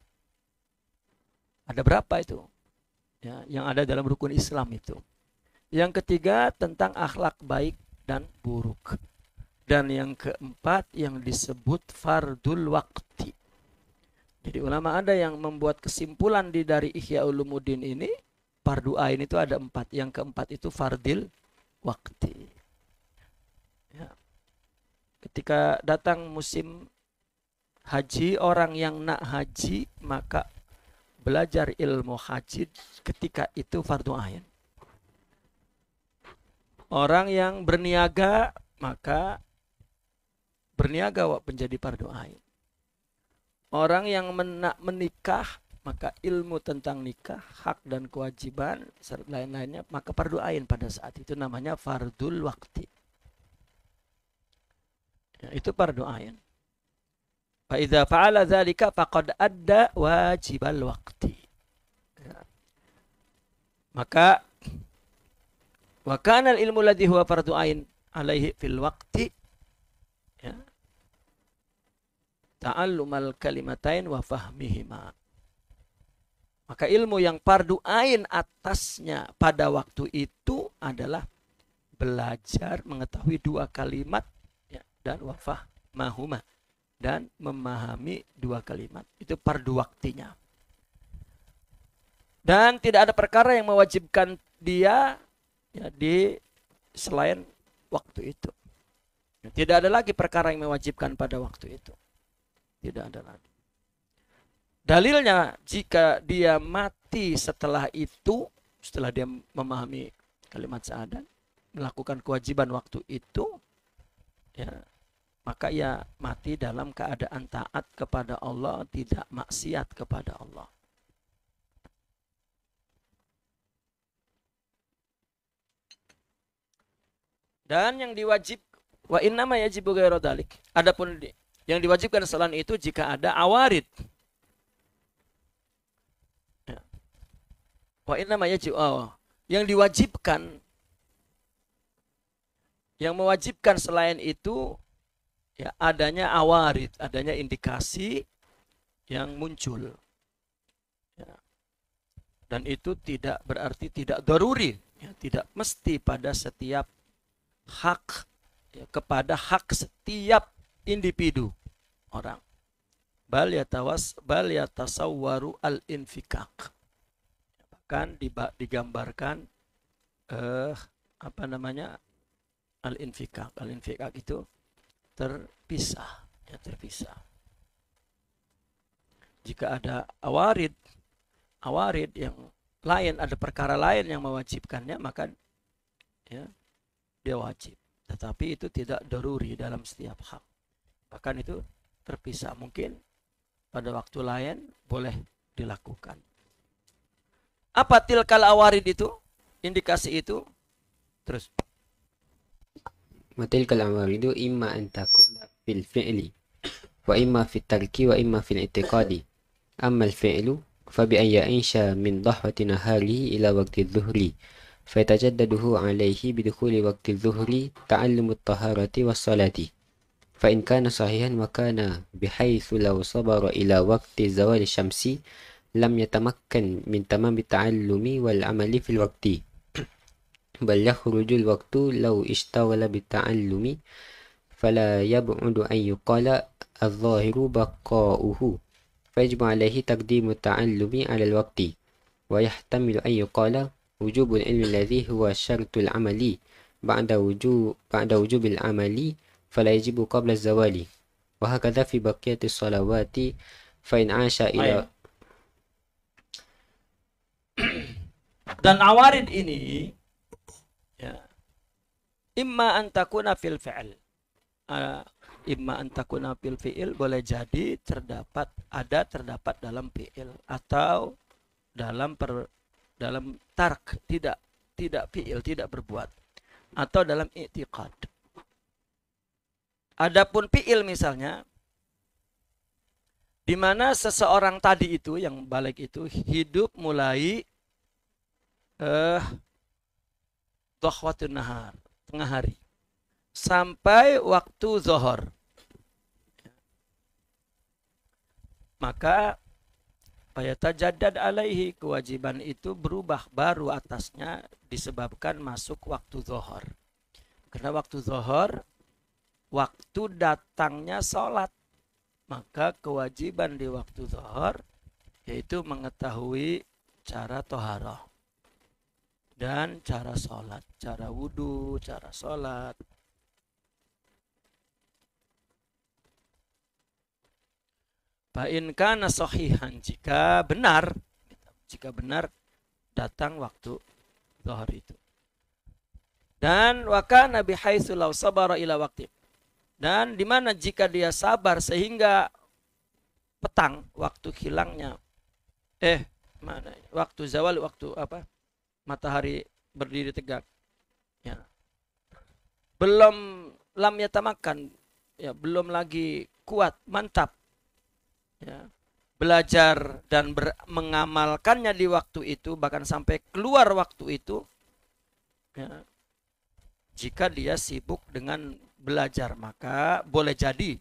Ada berapa itu? Ya, yang ada dalam rukun Islam itu. Yang ketiga, tentang akhlak baik dan buruk. Dan yang keempat, yang disebut fardul waqti. Jadi ulama ada yang membuat kesimpulan dari Ihya Ulumuddin ini, fardu ain itu ada 4. Yang keempat itu fardil waqti. Ya. Ketika datang musim haji, orang yang nak haji maka belajar ilmu haji ketika itu fardu ain. Orang yang berniaga maka berniaga menjadi fardu ain. Orang yang menikah maka ilmu tentang nikah, hak dan kewajiban serta lain-lainnya maka fardu ain pada saat itu, namanya fardul waqti. Ya, itu fardu ain. Fa idza fa'ala dzalika faqad adda wajibal waqti. Ya. Maka wa kana al-ilmu alladhi huwa fardu ain alaihi fil waqti ya ta'allumal kalimatain wa fahmihima. Maka ilmu yang fardu ain atasnya pada waktu itu adalah belajar mengetahui 2 kalimat ya, dan wa fahmahuma, dan memahami 2 kalimat. Itu fardu waktinya. Dan tidak ada perkara yang mewajibkan dia ya, di selain waktu itu. Tidak ada lagi perkara yang mewajibkan pada waktu itu. Tidak ada lagi. Dalilnya, jika dia mati setelah itu, setelah dia memahami kalimat syahadat, melakukan kewajiban waktu itu, ya, maka ia mati dalam keadaan taat kepada Allah, tidak maksiat kepada Allah. Dan yang diwajib, wa innama yajibu ghairu dzalik. Adapun yang diwajibkan selain itu jika ada awarid. Ya. Wa innama yajibu, yang diwajibkan, yang mewajibkan selain itu ya adanya awarid, adanya indikasi yang muncul. Ya. Dan itu tidak berarti tidak daruri, ya, tidak mesti pada setiap hak ya, kepada hak setiap individu orang. Bal yatasawwaru al-infikak. Bahkan digambarkan al-infikak. Al-infikak itu terpisah, ya, terpisah. Jika ada awarid yang lain, ada perkara lain yang mewajibkannya, maka ya dia wajib. Tetapi itu tidak daruri dalam setiap hak. Bahkan itu terpisah. Mungkin pada waktu lain boleh dilakukan. Apa tilkal awarid itu? Indikasi itu? Terus. Wa tilkal awaridu imma an takuna fil fi'li wa imma fit tarki wa imma fil i'tiqadi. Amma al-fi'lu fa bi an ya'isha min dhahwati naharihi ila waqti adh-dhuhri فيتجدده عليه بدخول وقت الظهر تعلم الطهارة والصلاة فإن كان صحيحا وكان بحيث لو صبر إلى وقت زوال الشمس لم يتمكن من تمام التعلم والعمل في الوقت بل يخرج الوقت لو اشتغل بالتعلم فلا يبعد أن يقال الظاهر بقاؤه فيجب عليه تقديم التعلم على الوقت ويحتمل أن يقال wujubul ilmi alladhi huwa syartul amali ba'da wujubil amali fala yajibu qabla zawali wa hakadha fi baqiyatis salawati fa in 'asha ila. Dan awarid ini ya, imma an takuna fil fi'il, imma an takuna fil fi'il, boleh jadi terdapat dalam fi'il atau dalam tark, tidak fi'il, tidak berbuat, atau dalam i'tiqad. Adapun fi'il misalnya, di mana seseorang tadi itu yang balik itu hidup mulai dhahwatun nahar, tengah hari, sampai waktu zuhur, maka fayatajaddad alaihi, kewajiban itu berubah baru atasnya disebabkan masuk waktu zuhur. Karena waktu zuhur waktu datangnya sholat, maka kewajiban di waktu zuhur yaitu mengetahui cara toharoh dan cara sholat, cara wudhu, cara sholat. Fa'in kana sahihan, jika benar datang waktu zuhur itu. Dan wa kana bihaitsu law sabara ila waqti, dan di mana jika dia sabar sehingga petang, waktu hilangnya waktu zawal, waktu matahari berdiri tegak, ya, belum lam yatamakan, ya, belum lagi kuat, mantap, ya, belajar dan mengamalkannya di waktu itu, bahkan sampai keluar waktu itu, ya, jika dia sibuk dengan belajar, maka boleh jadi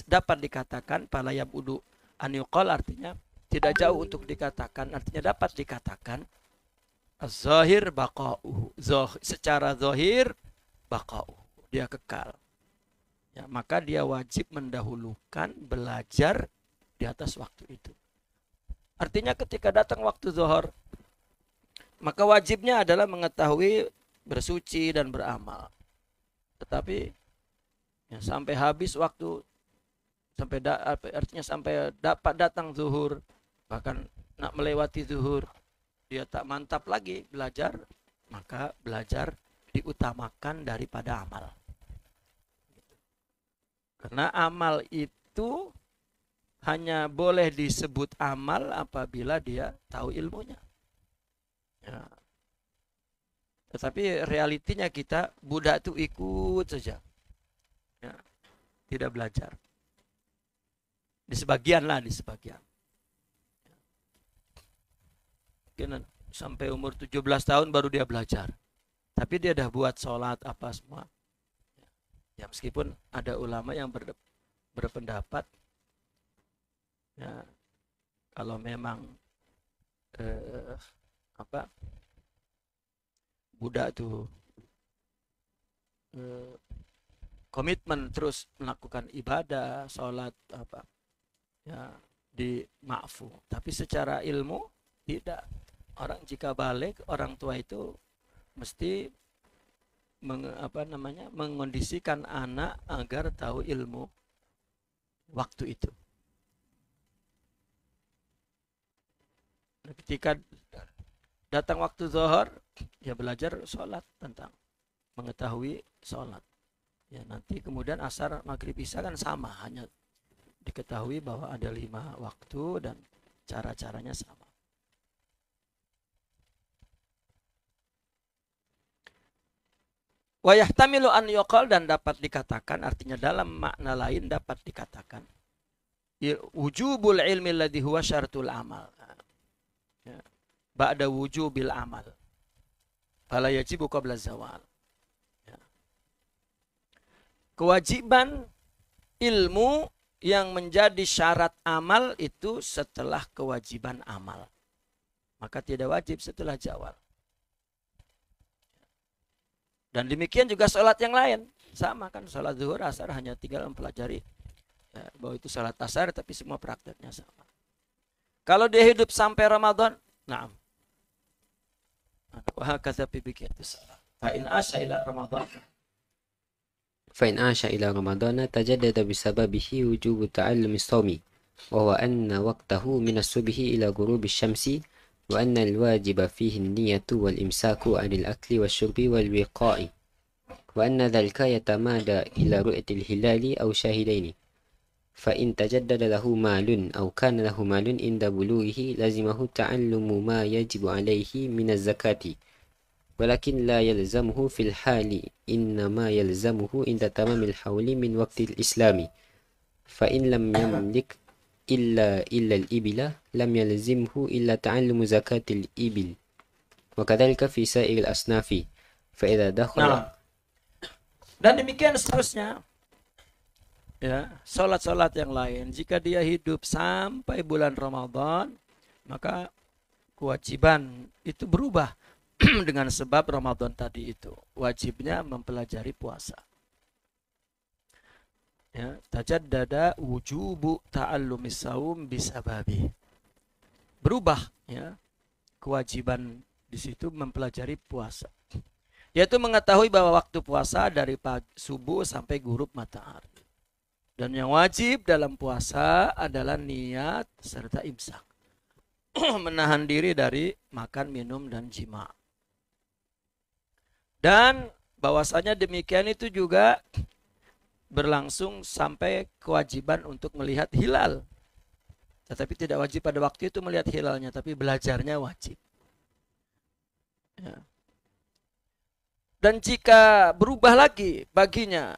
dapat dikatakan pala yabudu an yuqal, artinya tidak jauh untuk dikatakan, artinya dapat dikatakan az-zahir baqa'uhu, secara zahir baqa'uhu, dia kekal, ya, maka dia wajib mendahulukan belajar di atas waktu itu. Artinya ketika datang waktu zuhur, maka wajibnya adalah mengetahui, bersuci dan beramal. Tetapi ya, sampai habis waktu, artinya sampai dapat datang zuhur, bahkan nak melewati zuhur, dia tak mantap lagi belajar, maka belajar diutamakan daripada amal. Karena amal itu hanya boleh disebut amal apabila dia tahu ilmunya. Ya. Tetapi realitinya kita budak itu ikut saja, ya, tidak belajar. Di sebagian. Mungkin sampai umur 17 tahun baru dia belajar. Tapi dia dah buat sholat apa semua. Ya, meskipun ada ulama yang berpendapat, ya, kalau memang budak tuh komitmen terus melakukan ibadah, sholat apa, ya, di ma'fu. Tapi secara ilmu tidak. Orang jika balik, orang tua itu mesti mengondisikan anak agar tahu ilmu waktu itu. Ketika datang waktu zuhur, ya belajar sholat, tentang mengetahui sholat. Ya, nanti kemudian asar, maghrib, isya kan sama, hanya diketahui bahwa ada 5 waktu dan cara-caranya sama. Wa yahtamilu an yuqal, dan dapat dikatakan, artinya dalam makna lain dapat dikatakan wujubul ilmi alladhi huwa syartul amal, ya, ba'da wujubil amal fala yajibu qabla zawal, ya. Kewajiban ilmu yang menjadi syarat amal itu setelah kewajiban amal, maka tidak wajib setelah zawal. Dan demikian juga sholat yang lain, sama kan, sholat zuhur, asar, hanya tinggal mempelajari, ya, bahwa itu sholat asar, tapi semua prakteknya sama. Kalau dia hidup sampai Ramadan, Wa hakadha fi baqiyati salat. Fa in asya ila Ramadan. فإن عاش إلى رمضان تجدد بسببه وجوب تعلم الصوم وهو أن وقته من الصبح إلى غروب الشمس وأن الواجب فيه النية والإمساك عن الأكل والشرب والوقاء وأن ذلك يتمادى إلى رؤية الهلال أو شاهدين فإن تجدد له مال أو كان له مال عند بلوغه لزمه تعلم ما يجب عليه من الزكاة ولكن لا يلزمه في الحال إنما يلزمه عند تمام الحول من وقت الإسلام فإن لم يملك إلا الإبل لم يلزمه إلا تعلم زكاة الإبل وكذلك في سائر الأصناف فإذا دخل Dan demikian seterusnya. Ya, salat-salat yang lain jika dia hidup sampai bulan Ramadan, maka kewajiban itu berubah dengan sebab Ramadan tadi itu. Wajibnya mempelajari puasa. Ya, tajaddada wujubu ta'allumis saum bisababi. Berubah ya kewajiban di situ mempelajari puasa. Yaitu mengetahui bahwa waktu puasa dari pagi, subuh sampai ghurub matahari. Dan yang wajib dalam puasa adalah niat serta imsak. Menahan diri dari makan, minum, dan jima. Dan bahwasanya demikian itu juga berlangsung sampai kewajiban untuk melihat hilal. Tetapi tidak wajib pada waktu itu melihat hilalnya, tapi belajarnya wajib. Ya. Dan jika berubah lagi baginya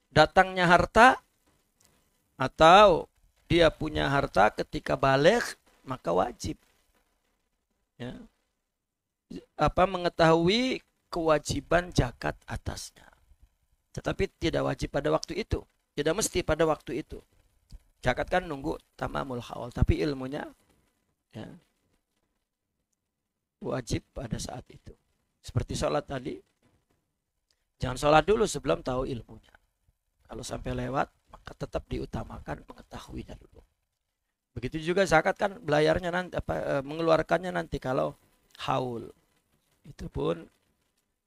datangnya harta atau dia punya harta ketika balik, maka wajib ya, mengetahui kewajiban zakat atasnya. Tetapi tidak wajib pada waktu itu, tidak mesti pada waktu itu. Zakat kan nunggu tamamul haul, tapi ilmunya ya, wajib pada saat itu. Seperti sholat tadi, jangan sholat dulu sebelum tahu ilmunya. Kalau sampai lewat, maka tetap diutamakan mengetahuinya dulu. Begitu juga zakat kan belayarnya nanti, mengeluarkannya nanti kalau haul. Itu pun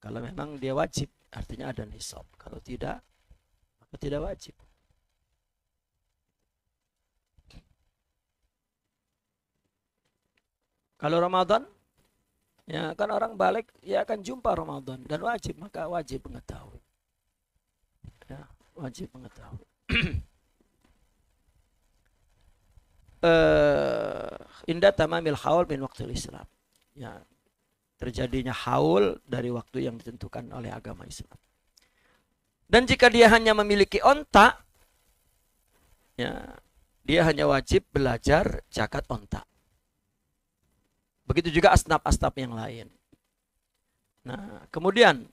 kalau memang dia wajib, artinya ada nisab. Kalau tidak, maka tidak wajib. Kalau Ramadan, ya kan orang balik, ya akan jumpa Ramadan dan wajib, maka wajib mengetahui. Ya, wajib mengetahui. Indah tamamil haul min waktu Islam. Ya, terjadinya haul dari waktu yang ditentukan oleh agama Islam. Dan jika dia hanya memiliki onta, ya, dia hanya wajib belajar zakat onta. Begitu juga asnaf-asnaf yang lain. Nah, kemudian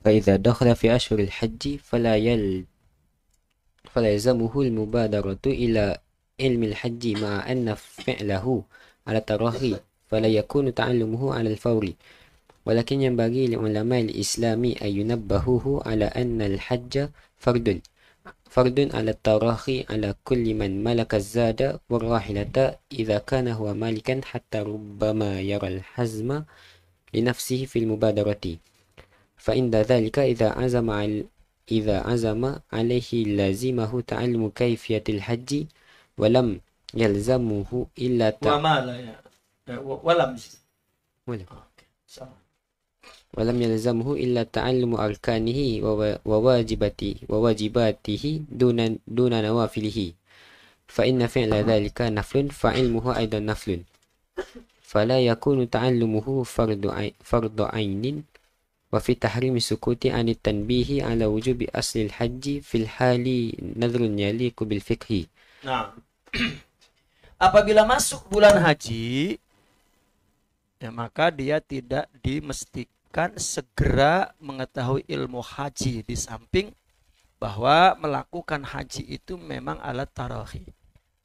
فإذا دخل في أشهر الحج فلا يلزمه المبادرة إلى علم الحج مع أن فعله على التراخي فلا يكون تعلمه على الفور ولكن ينبغي لعلماء الإسلام أن ينبهوه على أن الحج فرد على التراخي على كل من ملك الزاد والراحلة إذا كان هو مالكا حتى ربما يرى الحزم لنفسه في المبادرة فإن ذلك إذا عزم عليه لازمه تعلم كيفية الحج ولم يلزمه إلا ولم يلزمه إلا تعلم أركانه وواجباته دون نوافله فإن فعل ذلك نفل فعلمه أيضا نفل فلا يكون تعلمه فرض عين وفي تحريم السكوت عن التنبيه على وجوب أصل الحج في الحال نذر يليق بالفقه. Nah, apabila masuk bulan haji, ya maka dia tidak dimestikan segera mengetahui ilmu haji, di samping bahwa melakukan haji itu memang alat tarahi.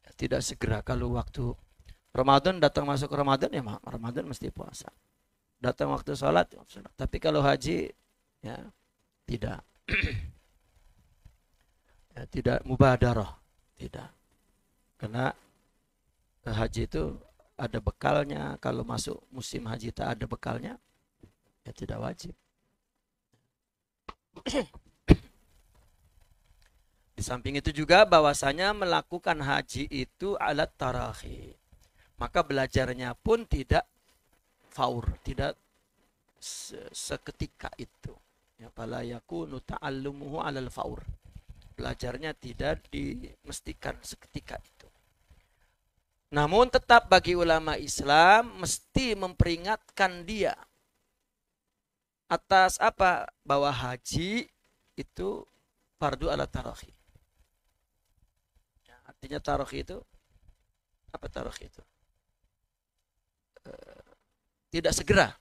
Ya, tidak segera. Kalau waktu Ramadan datang masuk Ramadan, ya Ramadan mesti puasa. Datang waktu sholat, tapi kalau haji ya tidak. Ya, tidak mubadarah, tidak. Karena haji itu ada bekalnya. Kalau masuk musim haji tak ada bekalnya, ya tidak wajib. Di samping itu juga bahwasanya melakukan haji itu alat tarahi. Maka belajarnya pun tidak faur, tidak seketika itu. Ya, fala yakunu ta'allumuhu 'alal faur. Belajarnya tidak dimestikan seketika itu. Namun tetap bagi ulama Islam mesti memperingatkan dia atas apa? Bahwa haji itu fardu ala tarahi. Ya, artinya tarahi itu apa tarahi itu? Tidak segera.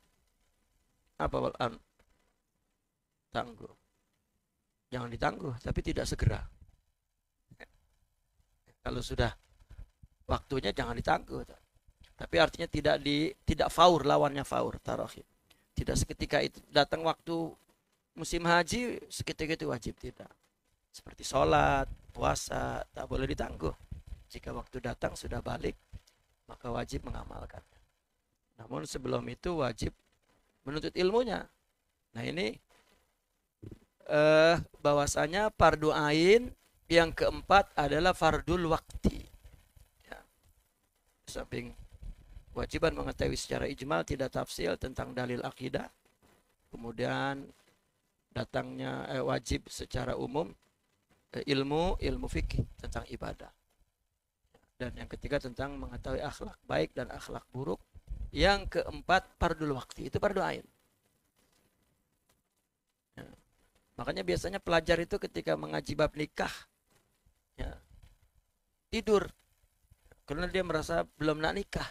Apa wal'an? Tangguh. Jangan ditangguh, tapi tidak segera. Kalau sudah waktunya jangan ditangguh. Tapi artinya tidak faur, lawannya faur, tarahi. Tidak seketika itu datang waktu musim haji, seketika itu wajib, tidak. Seperti sholat, puasa, tak boleh ditangguh. Jika waktu datang sudah balik, maka wajib mengamalkan. Namun sebelum itu wajib menuntut ilmunya. Nah ini bahwasanya fardu ain yang keempat adalah fardul wakti. Ya. Samping kewajiban mengetahui secara ijmal tidak tafsil tentang dalil akidah. Kemudian datangnya wajib secara umum ilmu fikih tentang ibadah. Dan yang ketiga tentang mengetahui akhlak baik dan akhlak buruk. Yang keempat fardul waktu, itu fardu ain. Ya. Makanya biasanya pelajar itu ketika mengaji bab nikah ya, tidur karena dia merasa belum nak nikah.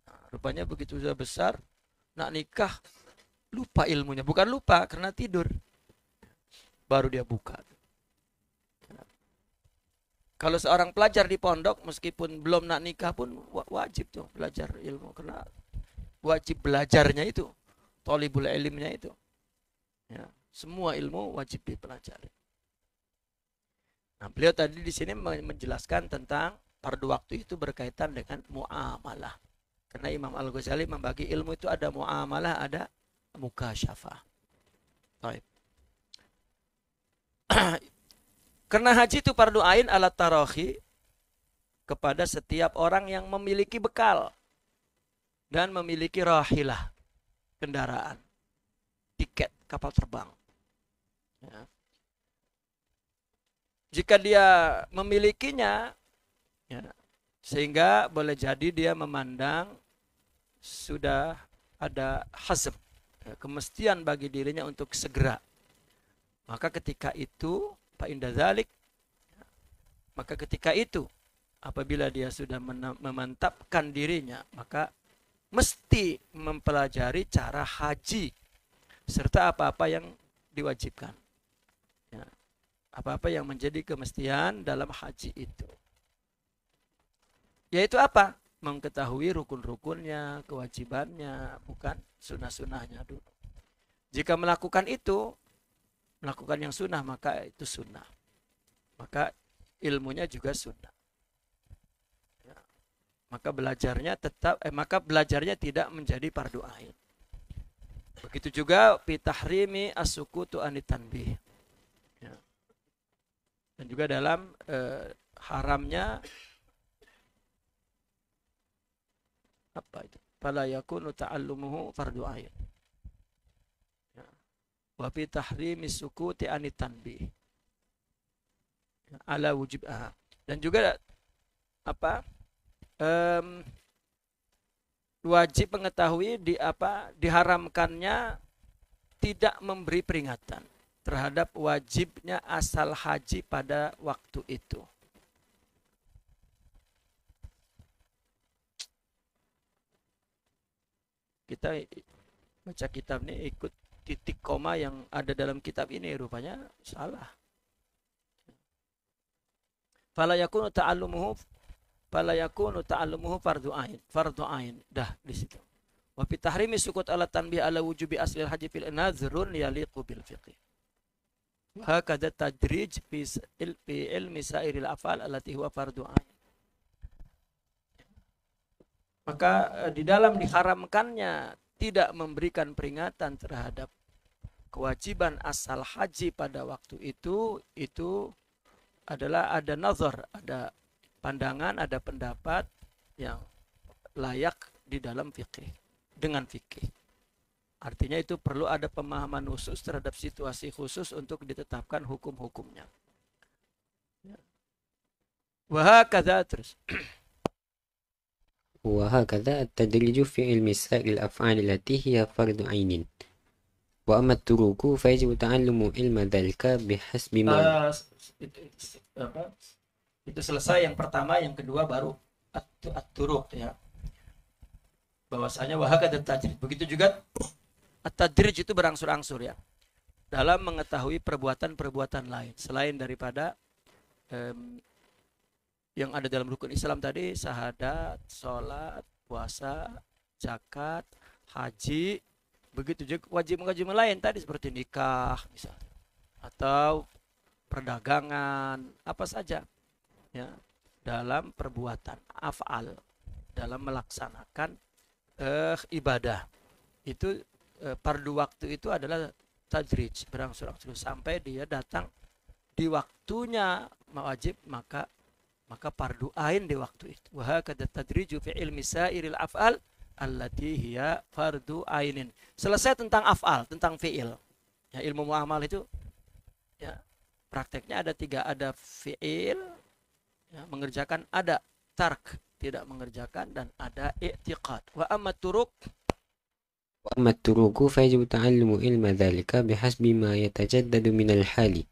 Nah, rupanya begitu sudah besar nak nikah lupa ilmunya, bukan lupa karena tidur. Baru dia buka. Kalau seorang pelajar di pondok meskipun belum nak nikah pun wajib tuh belajar ilmu, karena wajib belajarnya itu, thalibul ilmnya itu. Ya, semua ilmu wajib dipelajari. Nah, beliau tadi di sini menjelaskan tentang fardu waktu itu berkaitan dengan muamalah. Karena Imam Al-Ghazali membagi ilmu itu ada muamalah, ada mukasyafah. Baik. Karena haji itu fardu ain ala tarahi kepada setiap orang yang memiliki bekal dan memiliki rahilah, kendaraan, tiket kapal terbang. Ya. Jika dia memilikinya, ya, sehingga boleh jadi dia memandang sudah ada hazm, ya, kemestian bagi dirinya untuk segera. Maka ketika itu Pak Indazalik, maka ketika itu apabila dia sudah memantapkan dirinya, maka mesti mempelajari cara haji serta apa-apa yang diwajibkan, ya, apa-apa yang menjadi kemestian dalam haji itu, yaitu apa? Mengetahui rukun-rukunnya, kewajibannya, bukan sunnah-sunnahnya dulu. Jika melakukan itu, melakukan yang sunnah, maka itu sunnah, maka ilmunya juga sunnah, ya. Maka belajarnya tidak menjadi fardu ain. Begitu juga fi tahrimi as-sukutu anit tanbih, ya. Dan juga dalam haramnya apa itu? Fala yakunu ta'allumuhu fardu ain. Wa fi tahrimi sukuti anit tanbih ala wujub. Dan juga apa? Wajib mengetahui diharamkannya tidak memberi peringatan terhadap wajibnya asal haji pada waktu itu. Kita baca kitab ini ikut titik koma yang ada dalam kitab ini, rupanya salah. Fala yakunu ta'allumuhu fardu ain. Dah di situ. Wa fi tahrimi sukut ala tanbih ala wujubi aslil haji fil nazrun yaliqu bil fiqh. Wa hakadha tadrij fi ilmi sairil afal allati huwa fardu ain. Maka di dalam diharamkannya tidak memberikan peringatan terhadap kewajiban asal haji pada waktu itu adalah ada nazar, ada pandangan, ada pendapat yang layak di dalam fikih, dengan fikih. Artinya itu perlu ada pemahaman khusus terhadap situasi khusus untuk ditetapkan hukum-hukumnya. Wahakadha terus. وهكذا التدريج في علم سائر الأفعال التي هي فرض عين وأما التروك فيجب تعلم علم ذلك بحسب ما itu selesai yang pertama, yang kedua baru at-turuq ya. Bahwasanya wahakadha at-tadrij. Begitu juga at-tadrij itu berangsur-angsur ya. Dalam mengetahui perbuatan-perbuatan lain selain daripada yang ada dalam rukun Islam tadi, syahadat, sholat, puasa, zakat, haji, begitu juga wajib-wajib lain tadi seperti nikah misalnya, atau perdagangan, apa saja ya, dalam perbuatan af'al, dalam melaksanakan ibadah itu fardu waktu itu adalah tadrij, berangsur-angsur sampai dia datang di waktunya wajib, maka fardu ain di waktu itu. Wa hakadha tadriju fi ilmi sairil af'al allati hiya fardu ainin. Selesai tentang af'al, tentang fi'il. Ya, ilmu muamal itu ya prakteknya ada 3, ada fi'il ya, mengerjakan, ada tark, tidak mengerjakan, dan ada i'tiqad. Wa amma turuq وأما التروك فيجب تعلم علم ذلك بحسب ما يتجدد من الحال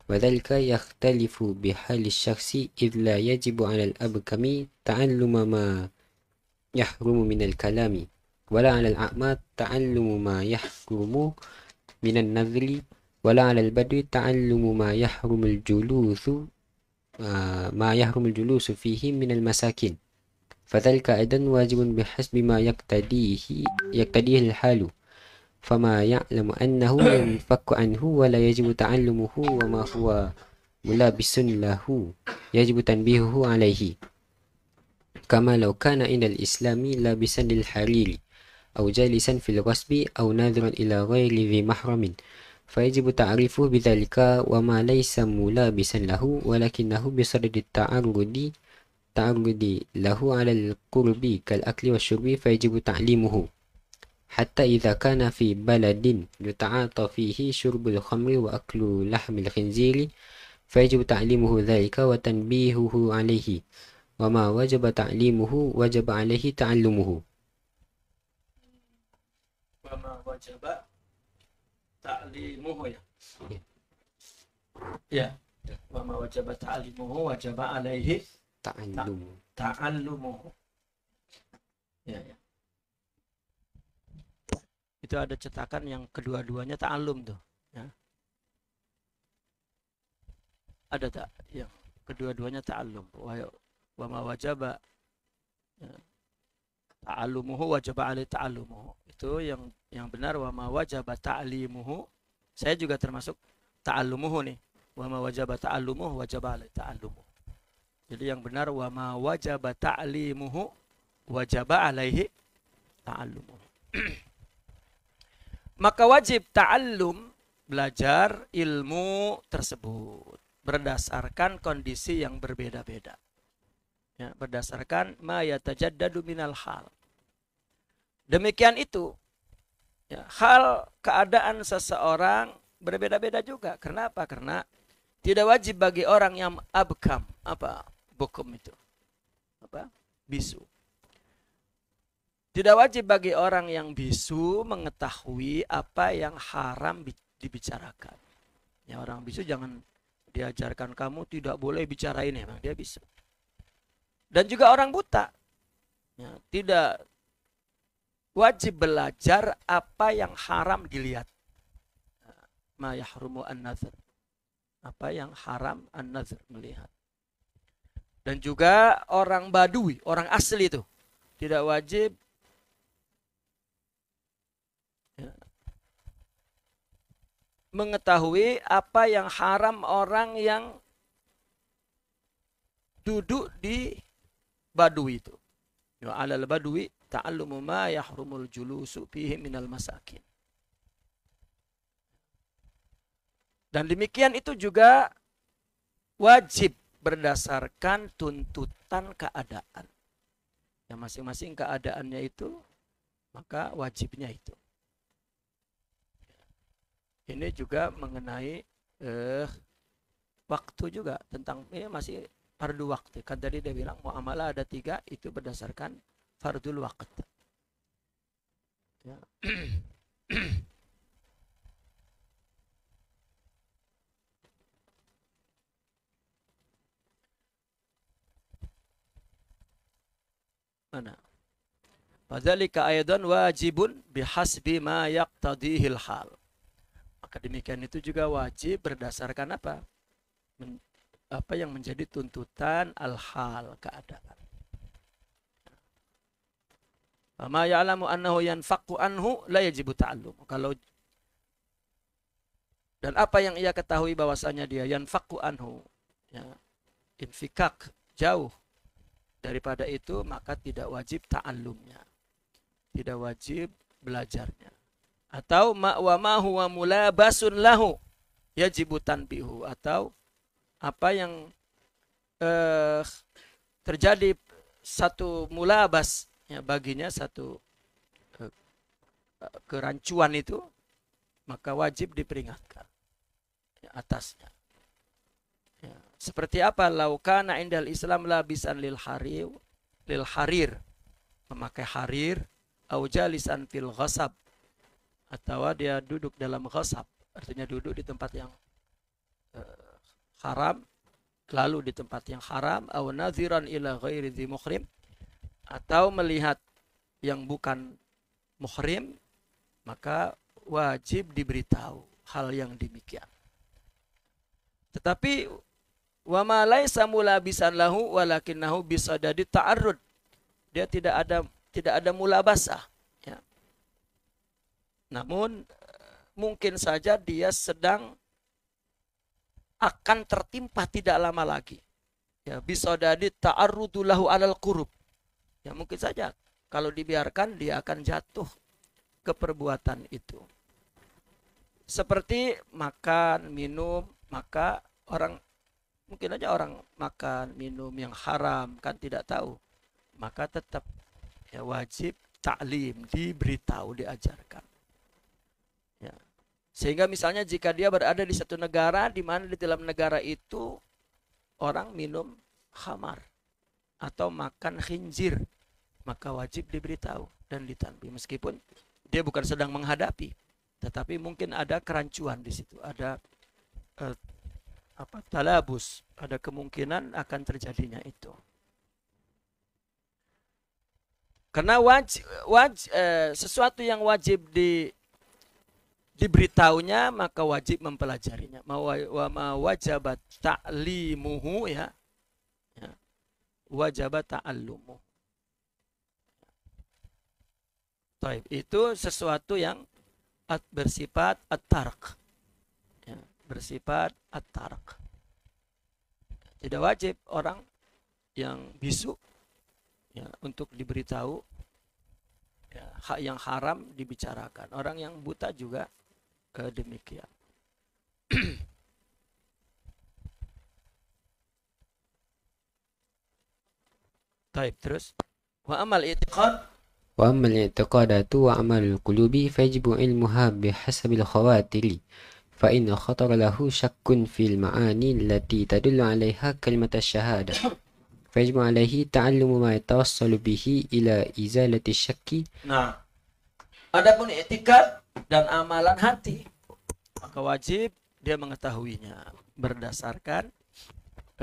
وذلك يختلف بحال الشخص إذ لا يجب على الأبكم تعلم ما يحرم من الكلام ولا على الأعمى تعلم ما يحرم من النذر ولا على البدو تعلم ما يحرم الجلوس فيه من المساكين فذلك أيضا واجب بحسب ما يقتديه الحال فما يعلم أنه ينفك عنه ولا يجب تعلمه وما هو ملابس له يجب تنبيهه عليه كما لو كان عند الإسلام لابسا للحرير أو جالسا في الغصب أو ناظرا إلى غير ذي محرم فيجب تعريفه بذلك وما ليس ملابسا له ولكنه بصدد التعرض له على القرب كالأكل والشرب فيجب تعليمه حتى إذا كان في بلد يتعاطى فيه شرب الخمر وأكل لحم الخنزير فيجب تعليمه ذلك وتنبيهه عليه وما وجب تعليمه وجب عليه تعلمه وما وجب تعليمه ya وما وجب تعليمه وجب عليه ta'allumuhu ya. Itu ada cetakan yang kedua-duanya ta'allum tuh ya. Ada tak yang kedua-duanya ta'allum wa ma wajaba ya. Ta'allumuhu wajaba alaihi ta'allumuhu. Itu yang benar, wa ma wajaba ta'limuhu. Saya juga termasuk ta'allumuhu nih. Wa ma wajaba ta'allumuhu wajaba alaihi ta'allumuhu. Jadi yang benar, wa ma wajaba ta'limuhu wajaba alaihi ta'allumuhu. Maka wajib ta'allum, belajar ilmu tersebut berdasarkan kondisi yang berbeda-beda. Ya, berdasarkan ma yatajaddadu minal hal. Demikian itu ya, hal keadaan seseorang berbeda-beda juga. Kenapa? Karena tidak wajib bagi orang yang abkam, apa bukum itu, apa bisu. Tidak wajib bagi orang yang bisu mengetahui apa yang haram dibicarakan. Ya, orang bisu jangan diajarkan kamu tidak boleh bicara ini, memang dia bisu. Dan juga orang buta ya, tidak wajib belajar apa yang haram dilihat. Ma yahrumu an-nazar. Apa yang haram an-nazar, melihat. Dan juga orang badui, orang asli itu tidak wajib ya, mengetahui apa yang haram orang yang duduk di badui itu, Wa 'alal badwi ta'allumu ma yahrumul julusu fihi minal masakin. Dan demikian itu juga wajib berdasarkan tuntutan keadaan. Yang masing-masing keadaannya itu, maka wajibnya itu. Ini juga mengenai waktu juga, tentang ini masih fardu waktu. Kan tadi dia bilang muamalah ada 3, itu berdasarkan fardul waqt. Ya. Mana? Fadzalika aidan wajibun bihasbi ma yaqtadihil hal. Maka demikian itu juga wajib berdasarkan apa? Apa yang menjadi tuntutan al-hal, keadaan. Ma ya'lamu annahu yanfaqu anhu la yajibu ta'allum. Kalau dan apa yang ia ketahui bahwasanya dia yanfaqu anhu, ya, infikak, jauh daripada itu, maka tidak wajib ta'allumnya, tidak wajib belajarnya. Atau wa ma huwa mulabasun lahu yajibu tanbihu, atau apa yang terjadi satu mulabas, ya, baginya satu kerancuan itu, maka wajib diperingatkan, ya, atasnya. Ya. Seperti apa? Laukana indal Islam labisan lil harir, memakai harir, au jalisan fil ghasab, atau dia duduk dalam ghasab, artinya duduk di tempat yang haram, lalu di tempat yang haram, au nadhiran ila ghairi dhi muhrim, atau melihat yang bukan muhrim, maka wajib diberitahu hal yang demikian. Tetapi wa ma laisa mulabisan lahu walakinnahu bisadadi ta'arrud, dia tidak ada mulabasah, ya. Namun mungkin saja dia sedang akan tertimpa tidak lama lagi, ya, bisadadi ta'arrudu lahu alal qurub, ya, mungkin saja kalau dibiarkan dia akan jatuh ke perbuatan itu. Seperti makan, minum, maka mungkin aja orang makan, minum yang haram, kan tidak tahu. Maka tetap, ya, wajib ta'lim, diberitahu, diajarkan. Ya. Sehingga misalnya jika dia berada di satu negara di mana di dalam negara itu orang minum khamar atau makan khinzir, maka wajib diberitahu dan ditanbih, meskipun dia bukan sedang menghadapi, tetapi mungkin ada kerancuan di situ, ada talabus, ada kemungkinan akan terjadinya itu. Karena sesuatu yang wajib diberitahunya, maka wajib mempelajarinya. Wa ma wajabat ta'limuhu, ya, wajabat ta'allumu. Taib, itu sesuatu yang bersifat at-tarq, ya, bersifat at-tarq. Tidak wajib orang yang bisu, ya, untuk diberitahu, ya, hak yang haram dibicarakan. Orang yang buta juga demikian. Taib, terus wa amal i'tiqad, wa amal i'tiqadatu wa amalul qulubi fayajibu ilmuha bihasabil khawatiri fa in khatara lahu syakkun fil ma'ani allati tadullu 'alaiha kalimat asy-syahadah fayajibu 'alaihi ta'allumu ma yatawassalu bihi ila izalati syakki. Nah, adapun i'tikad dan amalan hati, maka wajib dia mengetahuinya berdasarkan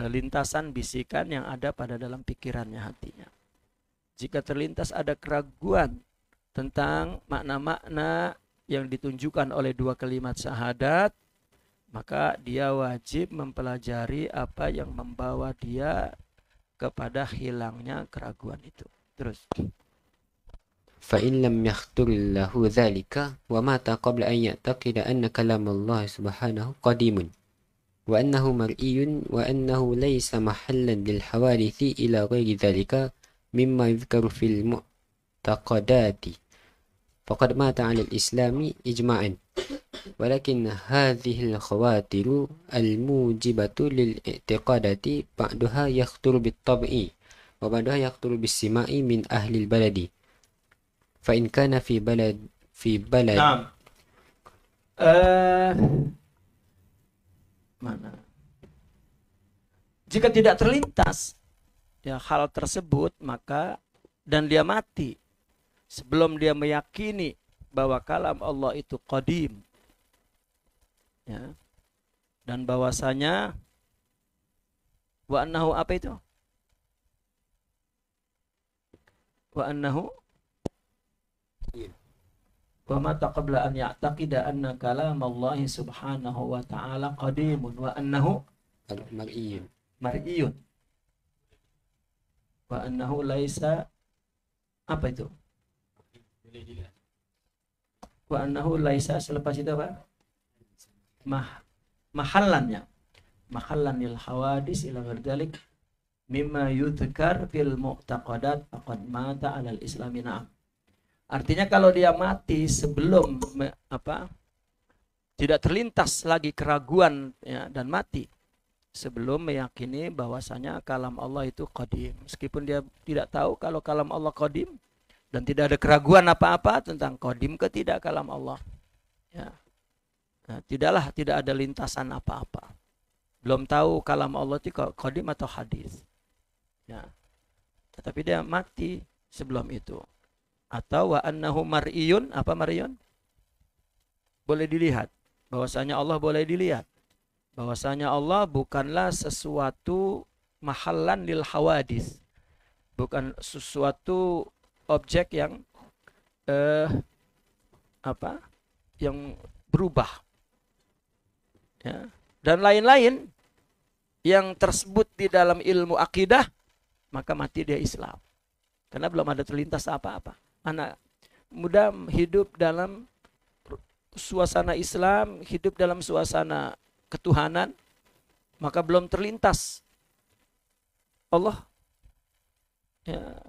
lintasan bisikan yang ada pada dalam pikirannya, hatinya. Jika terlintas ada keraguan tentang makna-makna yang ditunjukkan oleh dua kalimat syahadat, maka dia wajib mempelajari apa yang membawa dia kepada hilangnya keraguan itu. Terus. فإن لم يخطر له ذلك ومات قبل أن يعتقد أن كلام الله سبحانه قديم وأنه مرئي وأنه ليس محلا للحوادث إلى غير ذلك مما يذكر في المعتقدات فقد مات على الإسلام إجماعا ولكن هذه الخواطر الموجبة للاعتقادات بعضها يخطر بالطبع وبعضها يخطر بالسماع من أهل البلد فإن كان في بلد Nah, mana? Jika tidak terlintas ya hal tersebut, maka dan dia mati sebelum dia meyakini bahwa kalam Allah itu qadim, ya, dan bahwasanya wa annahu apa itu? Wa annahu wa mata qabla an ya'taqida anna kalam Allah subhanahu wa ta'ala qadimun wa annahu mar'iyun wa annahu laisa apa itu? Wa annahu laisa selepas itu apa? Mahallannya mahallanil hawadis ila ghairdalik mimma yudhkar fil mu'taqadat faqad mata 'alal islami na'am. Artinya kalau dia mati sebelum tidak terlintas lagi keraguan ya, dan mati sebelum meyakini bahwasanya kalam Allah itu qadim, meskipun dia tidak tahu kalau kalam Allah qadim dan tidak ada keraguan apa-apa tentang qadim ke tidak kalam Allah ya. Nah, tidak ada lintasan apa-apa, belum tahu kalam Allah itu qadim atau hadis ya, tetapi dia mati sebelum itu. Atau wa annahu mar'iyun, apa mar'iyun? Boleh dilihat, bahwasanya Allah boleh dilihat, bahwasanya Allah bukanlah sesuatu mahallan lil hawadis, bukan sesuatu objek yang yang berubah ya. Dan lain-lain yang tersebut di dalam ilmu akidah, maka mati dia Islam karena belum ada terlintas apa-apa. Anak muda hidup dalam suasana Islam, hidup dalam suasana ketuhanan, maka belum terlintas Allah ya,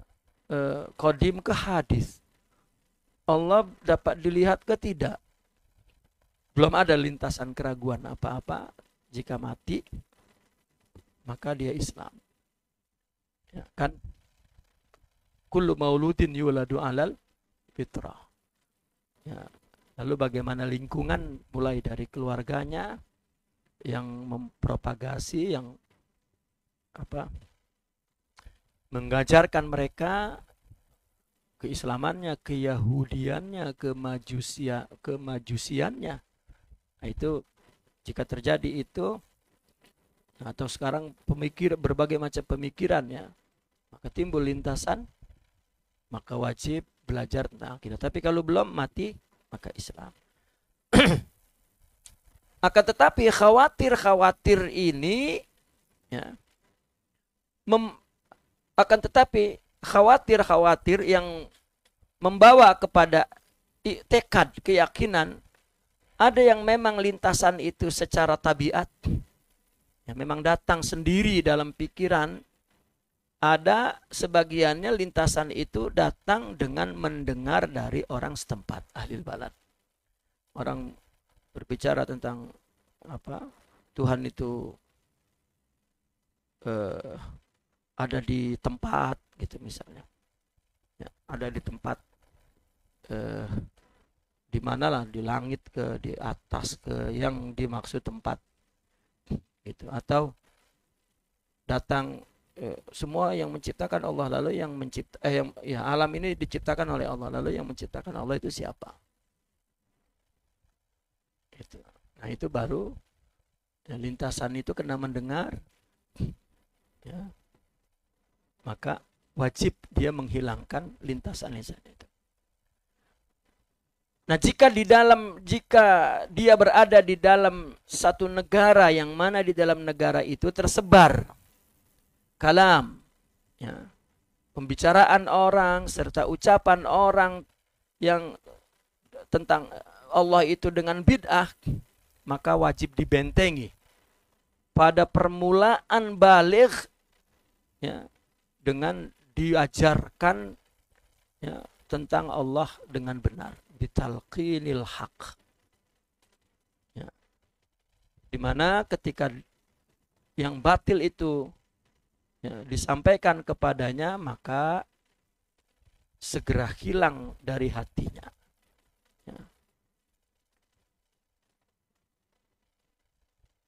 qadim ke hadis, Allah dapat dilihat ke tidak, belum ada lintasan keraguan apa-apa. Jika mati maka dia Islam ya, kan kullu mauludin yuladu alal fitrah ya. Lalu bagaimana lingkungan, mulai dari keluarganya yang mempropagasi, yang mengajarkan mereka keislamannya, keyahudiannya, kemajusiannya. Nah, itu jika terjadi itu, atau sekarang berbagai macam pemikiran ya, maka timbul lintasan, maka wajib belajar tentang akidah. Tapi kalau belum mati, maka Islam. Akan tetapi khawatir ini ya, akan tetapi khawatir yang membawa kepada tekad, keyakinan, ada yang memang lintasan itu secara tabiat yang memang datang sendiri dalam pikiran. Ada sebagiannya lintasan itu datang dengan mendengar dari orang setempat, ahli balad. Orang berbicara tentang Tuhan itu ada di tempat gitu misalnya. Ya, ada di tempat di manalah, di langit ke di atas ke yang dimaksud tempat gitu. Atau datang semua yang menciptakan Allah, lalu yang alam ini diciptakan oleh Allah, lalu yang menciptakan Allah itu siapa? Gitu. Nah itu baru ya, lintasan itu kena mendengar ya, maka wajib dia menghilangkan lintasan itu. Nah jika dia berada di dalam satu negara yang mana di dalam negara itu tersebar kalam ya, pembicaraan orang serta ucapan orang yang tentang Allah itu dengan bid'ah, maka wajib dibentengi pada permulaan baligh ya, dengan diajarkan ya, tentang Allah dengan benar, bitalqinil haq. Ya. Dimana ketika yang batil itu ya, disampaikan kepadanya, maka segera hilang dari hatinya. Ya.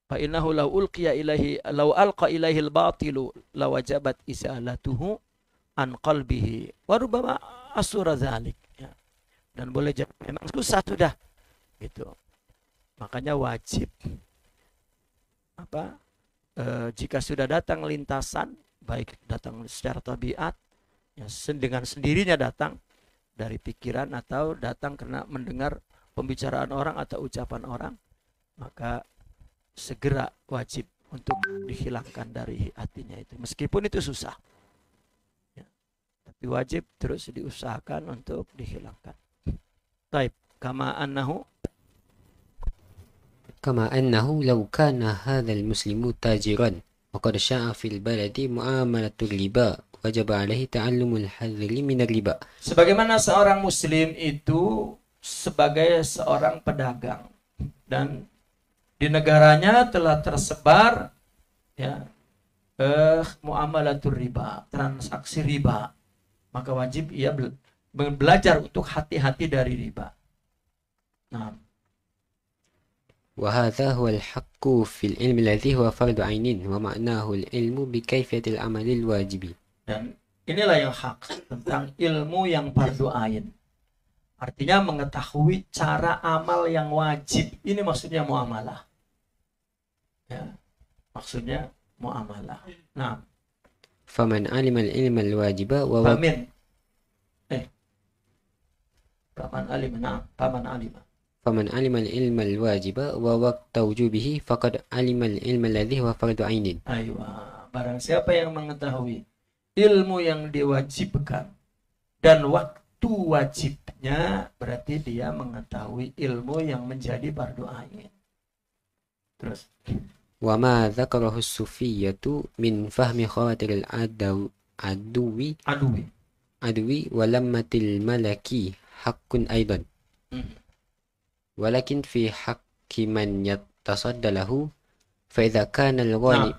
Fa innahu law ulqiya ilaihi law alqa ilaihi al-batilu lawajabat isalatuhu an qalbihi wa rubbama asura dzalik. Ya. Dan boleh jadi memang susah sudah gitu. Makanya wajib jika sudah datang lintasan, baik datang secara tabiat ya, dengan sendirinya datang dari pikiran atau datang karena mendengar pembicaraan orang atau ucapan orang, maka segera wajib untuk dihilangkan dari hatinya itu, meskipun itu susah ya, tapi wajib terus diusahakan untuk dihilangkan. Taib kama annahu لو كان هذا المسلم تاجرا وقد شاع في البلد معاملة الربا وجب عليه تعلم الحذر من الربا. Sebagaimana seorang muslim itu sebagai seorang pedagang dan di negaranya telah tersebar ya muamalatul riba, transaksi riba, maka wajib ia belajar untuk hati-hati dari riba. Nah, وهذا هو الحق في العلم الذي هو فرض عين ومعناه العلم بكيفية العمل الواجب. Dan inilah yang hak tentang ilmu yang fardu ain. Artinya mengetahui cara amal yang wajib. Ini maksudnya muamalah. Ya, maksudnya muamalah. Nah, فمن علم العلم الواجب فمن علم العلم الواجب ووقت وجوبه فقد علم العلم الذي هو فرض عين. Aywa, barang siapa yang mengetahui ilmu yang diwajibkan dan waktu wajibnya, berarti dia mengetahui ilmu yang menjadi fardu ain. Terus وما ذكره الصوفية من فهم خواطر العدو ولمة الملك حق أيضا ولكن في حق من يتصدى له فإذا كان الغالب.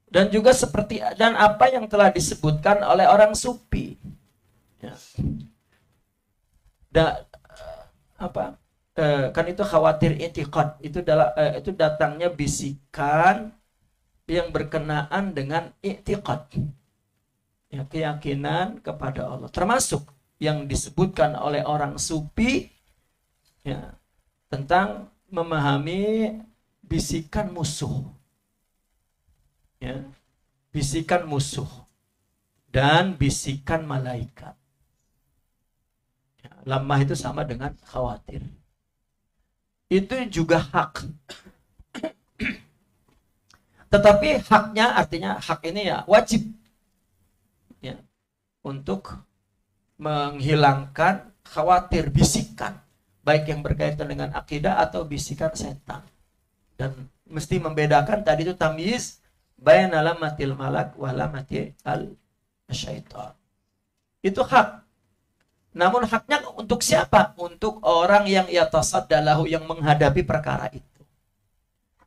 Dan juga seperti dan apa yang telah disebutkan oleh orang sufi ya. Kan itu khawatir i'tiqad, itu datangnya bisikan yang berkenaan dengan i'tiqad ya, keyakinan kepada Allah, termasuk yang disebutkan oleh orang sufi ya, tentang memahami bisikan musuh ya, bisikan musuh dan bisikan malaikat ya, lamah itu sama dengan khawatir, itu juga hak. Tetapi haknya, artinya hak ini ya wajib ya, untuk menghilangkan khawatir bisikan, baik yang berkaitan dengan akidah atau bisikan setan. Dan mesti membedakan tadi itu tamyiz baina lamatil malak wa lamatil syaitan. Itu hak. Namun haknya untuk siapa? Untuk orang yang yatasaddalahu, yang menghadapi perkara itu.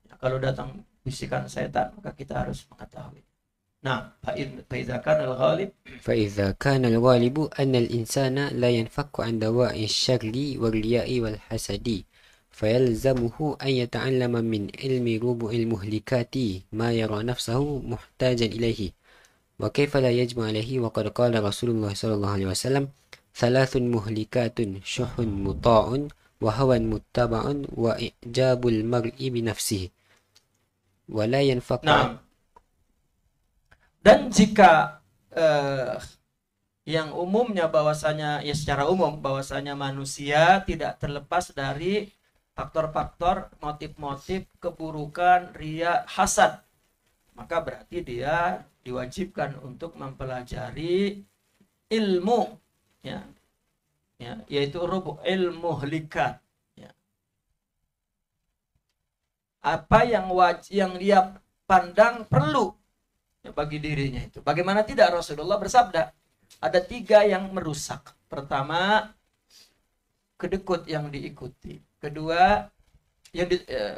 Ya, kalau datang bisikan setan, maka kita harus mengetahui. Nah, فإذا كان الغالب أن الإنسان لا ينفك عن دواء الشر والرياء والحسد فيلزمه أن يتعلم من علم ربع المهلكات ما يرى نفسه محتاجا إليه وكيف لا يجب عليه وقد قال رسول الله صلى الله عليه وسلم ثلاث مهلكات شح مطاع وهوى متبع وإعجاب المرء بنفسه ولا ينفك. Dan jika yang umumnya bahwasanya ya secara umum bahwasanya manusia tidak terlepas dari faktor-faktor motif-motif keburukan, riya, hasad, maka berarti dia diwajibkan untuk mempelajari ilmu ya, yaitu ilmu muhlikat ya. Apa yang dia pandang perlu bagi dirinya itu. Bagaimana tidak, Rasulullah bersabda, ada 3 yang merusak. Pertama, kedekut yang diikuti. Kedua,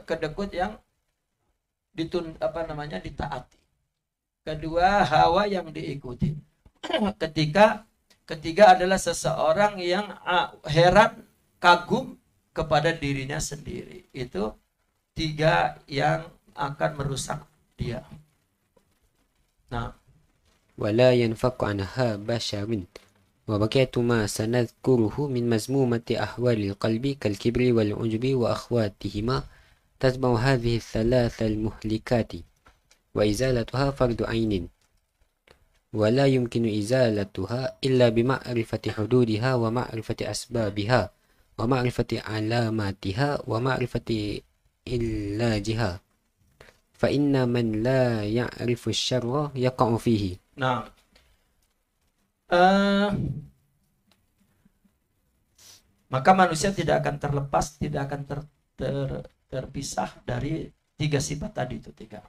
kedekut yang ditaati. Kedua, hawa yang diikuti. Ketiga adalah seseorang yang heran, kagum kepada dirinya sendiri. Itu 3 yang akan merusak dia. Nah, ولا ينفك عنها بشر وبقية ما سنذكره من مذمومة أحوال القلب كالكبر والعجب وأخواتهما تتبع هذه الثلاث المهلكات وإزالتها فرض عين ولا يمكن إزالتها إلا بمعرفة حدودها ومعرفة أسبابها ومعرفة علاماتها ومعرفة علاجها فإن من لا يعرف الشر يقع فيه. Nah, maka manusia tidak akan terlepas, tidak akan terpisah dari 3 sifat tadi itu 3.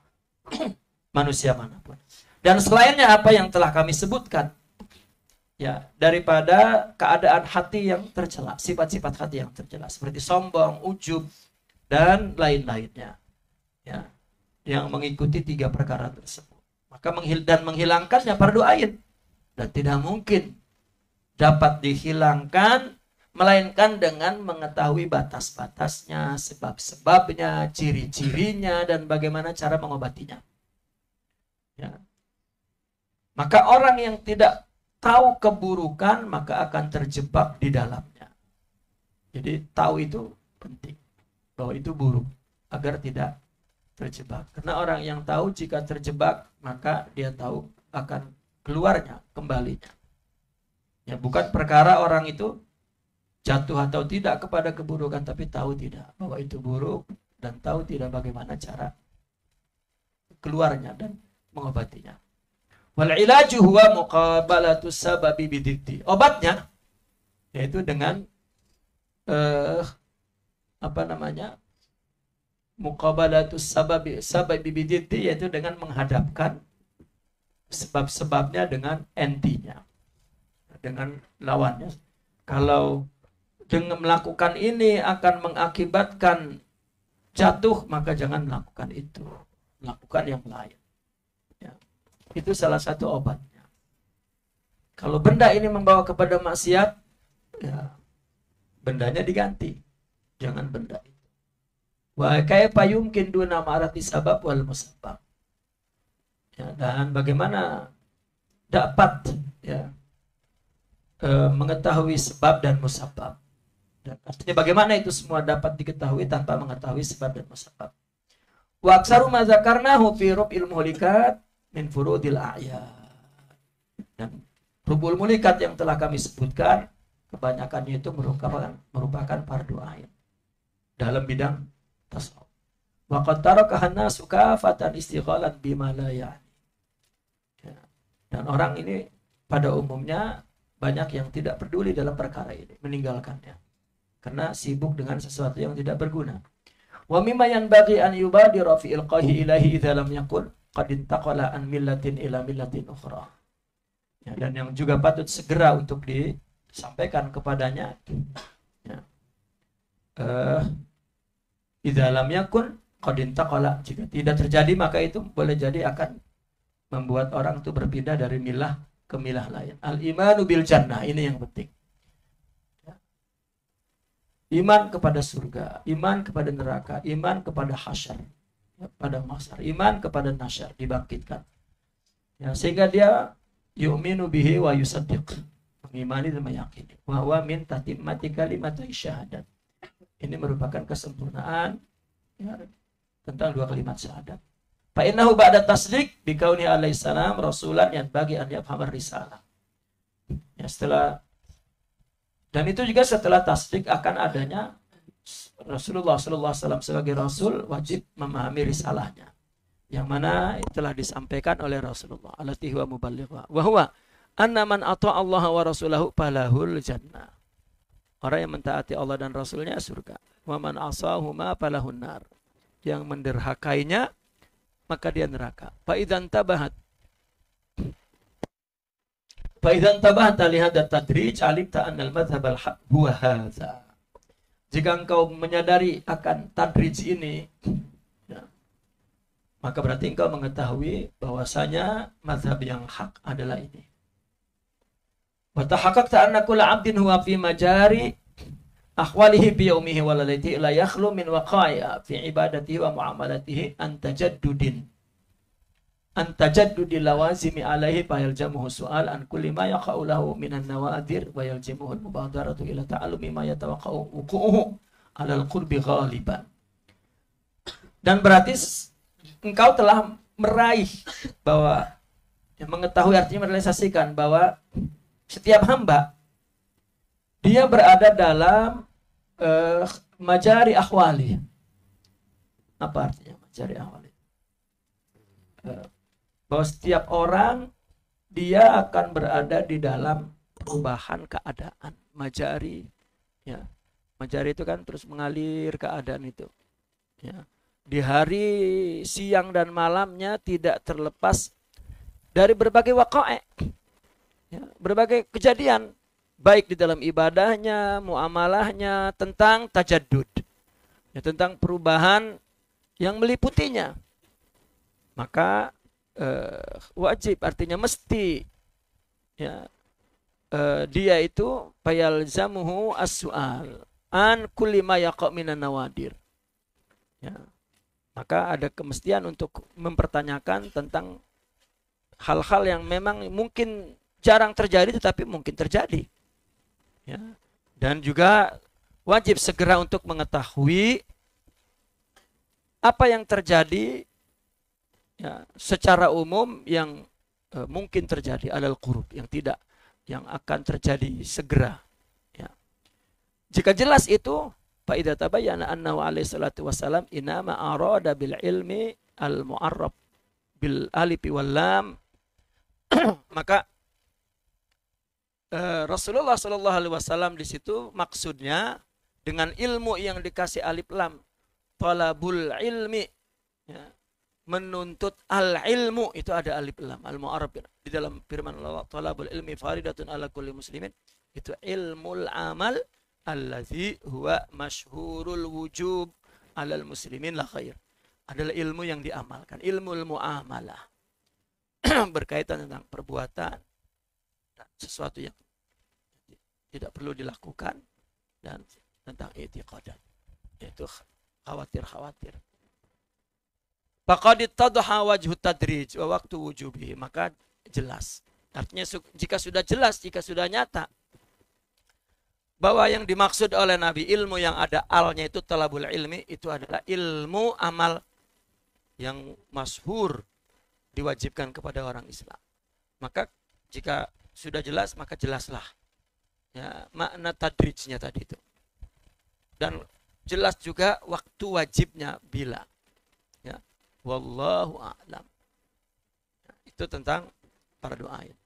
Manusia manapun. Dan selainnya apa yang telah kami sebutkan, ya, daripada keadaan hati yang tercela, sifat-sifat hati yang tercela seperti sombong, ujub, dan lain-lainnya, ya, yang mengikuti 3 perkara tersebut. Maka menghilangkannya fardu ain, dan tidak mungkin dapat dihilangkan melainkan dengan mengetahui batas-batasnya, sebab-sebabnya, ciri-cirinya, dan bagaimana cara mengobatinya. Ya. Maka orang yang tidak tahu keburukan maka akan terjebak di dalamnya. Jadi tahu itu penting, bahwa itu buruk, agar tidak terjebak. Karena orang yang tahu jika terjebak maka dia tahu akan keluarnya, kembalinya. Ya, bukan perkara orang itu jatuh atau tidak kepada keburukan, tapi tahu tidak bahwa itu buruk dan tahu tidak bagaimana cara keluarnya dan mengobatinya. Wal ilaju huwa muqabalatus sababi bididdi. Obatnya yaitu dengan muqabalatus sababi bididdi, yaitu dengan menghadapkan sebab-sebabnya dengan entinya, dengan lawannya. Kalau dengan melakukan ini akan mengakibatkan jatuh, maka jangan melakukan itu, lakukan yang lain. Ya. Itu salah satu obatnya. Kalau benda ini membawa kepada maksiat, ya, bendanya diganti, jangan benda itu. Wa kaifa yumkin duna ma'rifati sabab wal musabbab. Ya, dan bagaimana dapat, ya, mengetahui sebab dan musabab. Dan artinya bagaimana itu semua dapat diketahui tanpa mengetahui sebab dan musabab. Wa aksaru ma dzakarnahu fi rub'il muhlikat min furudil a'yad. Dan rubul muhlikat yang telah kami sebutkan kebanyakannya itu merupakan fardu ain dalam bidang tasawuf. Wa qad tarakahan nasu kafatan istighalan bima la ya'ni. Dan orang ini pada umumnya banyak yang tidak peduli dalam perkara ini, meninggalkannya karena sibuk dengan sesuatu yang tidak berguna. Wa mimma yanbaghi an yubadira fi ilqahi ilahi idza lam yakun qad intaqala an millatin ila millatin ukhra. Ya, dan yang juga patut segera untuk disampaikan kepadanya, ya, idza lam yakun qad intaqala, jika tidak terjadi maka itu boleh jadi akan membuat orang itu berpindah dari milah ke milah lain. Al-imanu bil jannah, ini yang penting. Ya. Iman kepada surga, iman kepada neraka, iman kepada hasyar, ya, pada mahsyar, iman kepada nasyar, dibangkitkan. Ya, sehingga dia yu'minu bihi wa yusaddiq, mengimani dan meyakini. Wa huwa min tatimmati kalimati syahadat. Ini merupakan kesempurnaan, ya, tentang 2 kalimat syahadat. Fa innahu ba'da tasdiq bi kauni alaihi salam rasulan yang bagi an yafhamar risalah. Ya, setelah, dan itu juga setelah tasdik akan adanya Rasulullah sallallahu alaihi wasallam sebagai rasul, wajib memahami risalahnya, yang mana telah disampaikan oleh Rasulullah allati huwa muballigha wa huwa anna man ata'a Allah wa rasulahu falahul jannah. Orang yang mentaati Allah dan Rasulnya surga. Wa man asahuma falahun nar. Yang menderhakainya maka dia neraka. Fa idzan tabahat Fa idzan tabahta li hadzal tadrij alimta anna al-madhhab al-haq huwa hadza. Jika engkau menyadari akan tadrij ini, ya, maka berarti engkau mengetahui bahwasanya mazhab yang hak adalah ini. Wa tahaqqaqta anna kulla 'abdin huwa fi majari akhwalihi bi yaumihi wa lailatihi la yakhlu min waqa'a fi ibadatihi wa muamalatihi an tajaddudi lawazimi alaihi fa yaljamuhu su'al an kulli ma yaqa'u lahu minan nawadir wa yaljamuhu al-mubadaratu ila ta'allumi ma yatawaqqa'u wuqu'uhu 'ala al-qurbi ghaliban. Dan berarti engkau telah meraih bahwa yang mengetahui artinya merealisasikan bahwa setiap hamba dia berada dalam majari akhwali. Apa artinya majari akhwali? Bahwa setiap orang dia akan berada di dalam perubahan keadaan. Majari, ya, majari itu kan terus mengalir keadaan itu. Ya. Di hari siang dan malamnya tidak terlepas dari berbagai waqa'i, ya, berbagai kejadian, baik di dalam ibadahnya, muamalahnya, tentang tajaddud, ya, tentang perubahan yang meliputinya. Maka wajib artinya mesti, ya, dia itu fayalzamuhu as-su'al an kulli ma yaqa' minan nawadir. Ya. Maka ada kemestian untuk mempertanyakan tentang hal-hal yang memang mungkin jarang terjadi tetapi mungkin terjadi. Ya. Dan juga wajib segera untuk mengetahui apa yang terjadi, ya, secara umum yang mungkin terjadi alal qurub, yang akan terjadi segera. Ya. Jika jelas itu, fa idza tabayyana annahu alaihi salatu wassalam inama arada bil ilmi al mu'arrab bil alif wal lam, maka Rasulullah sallallahu alaihi wasallam di situ maksudnya dengan ilmu yang dikasih alif lam, talabul ilmi, ya, menuntut al-ilmu, itu ada alif lam al-mu'arrab di dalam firman Allah, talabul ilmi faridatun ala kulli muslimin, itu ilmul amal allazi huwa masyhurul wujub alal muslimin la khair, adalah ilmu yang diamalkan, ilmu muamalah berkaitan tentang perbuatan dan sesuatu yang tidak perlu dilakukan, dan tentang i'tiqadat, yaitu khawatir. Faqad ittadha wajhu tadrij wa waqtu wujubihi, maka jelas. Artinya jika sudah jelas, jika sudah nyata bahwa yang dimaksud oleh Nabi ilmu yang ada alnya itu talabul ilmi, itu adalah ilmu amal yang masyhur diwajibkan kepada orang Islam. Maka jika sudah jelas, maka jelaslah, ya, makna tadrijnya tadi itu. Dan jelas juga waktu wajibnya bila. Ya. Wallahu a'lam. Ya, itu tentang fardu ain.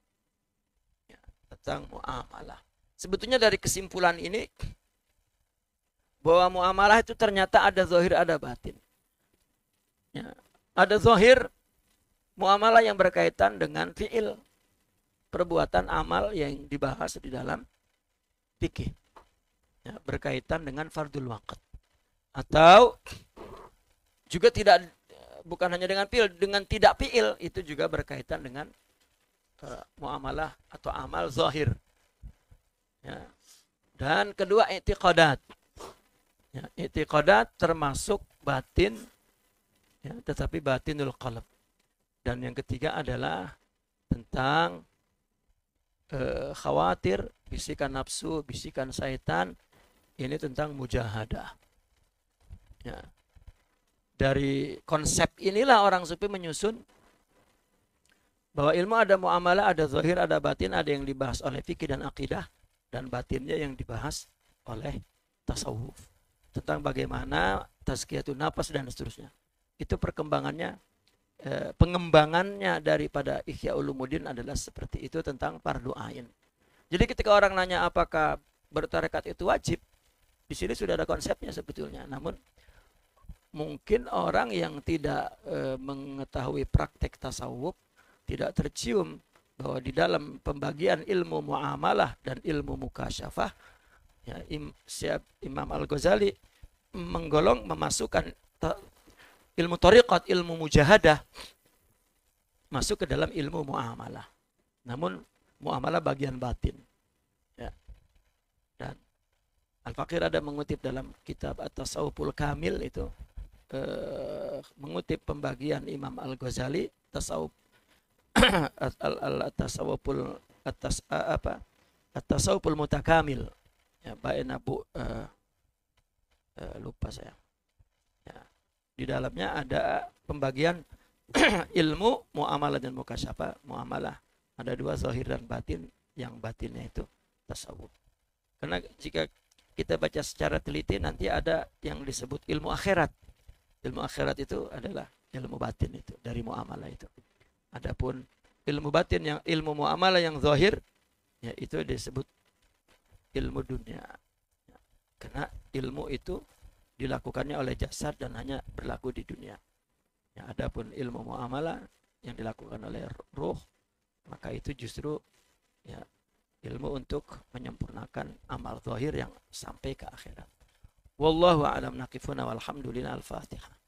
Ya, tentang muamalah. Sebetulnya dari kesimpulan ini bahwa muamalah itu ternyata ada zahir, ada batin. Ya, ada zahir muamalah yang berkaitan dengan fi'il, perbuatan amal yang dibahas di dalam fikih. Ya, berkaitan dengan fardul waqt. Atau juga tidak, bukan hanya dengan fi'il, dengan tidak fi'il, itu juga berkaitan dengan muamalah atau amal zahir. Ya. Dan kedua i'tiqadat. Ya, i'tiqadat termasuk batin, ya, tetapi batinul qalb. Dan yang ketiga adalah tentang khawatir, bisikan nafsu, bisikan syaitan. Ini tentang mujahadah. Ya. Dari konsep inilah orang sufi menyusun bahwa ilmu ada muamalah, ada zahir, ada batin, ada yang dibahas oleh fikih dan akidah, dan batinnya yang dibahas oleh tasawuf. Tentang bagaimana tazkiyatun nafas dan seterusnya. Itu perkembangannya, pengembangannya daripada Ihya Ulumuddin adalah seperti itu tentang fardu ain. Jadi ketika orang nanya apakah bertarekat itu wajib, di sini sudah ada konsepnya sebetulnya. Namun mungkin orang yang tidak mengetahui praktek tasawuf, tidak tercium bahwa di dalam pembagian ilmu muamalah dan ilmu mukasyafah, ya, Imam Al-Ghazali memasukkan ilmu thariqat, ilmu mujahadah masuk ke dalam ilmu muamalah. Namun muamalah bagian batin. Ya. Dan Al-Faqir ada mengutip dalam kitab At-Tasawwuful Kamil itu, mengutip pembagian Imam Al-Ghazali tasawuf At-Tasawwuful Mutakamil, ya, baina lupa saya. Ya. Di dalamnya ada pembagian ilmu muamalah dan mukasyafah. Muamalah ada dua, zahir dan batin. Yang batinnya itu tasawuf. Karena jika kita baca secara teliti nanti ada yang disebut ilmu akhirat. Ilmu akhirat itu adalah ilmu batin itu dari muamalah itu. Adapun ilmu batin yang ilmu muamalah yang zahir, ya itu disebut ilmu dunia. Ya, karena ilmu itu dilakukannya oleh jasad dan hanya berlaku di dunia. Ya, adapun ilmu muamalah yang dilakukan oleh ruh, maka itu justru, ya, ilmu untuk menyempurnakan amal zahir yang sampai ke akhirat. Wallahu a'lam, naqifuna walhamdulillah. Al-Fatihah.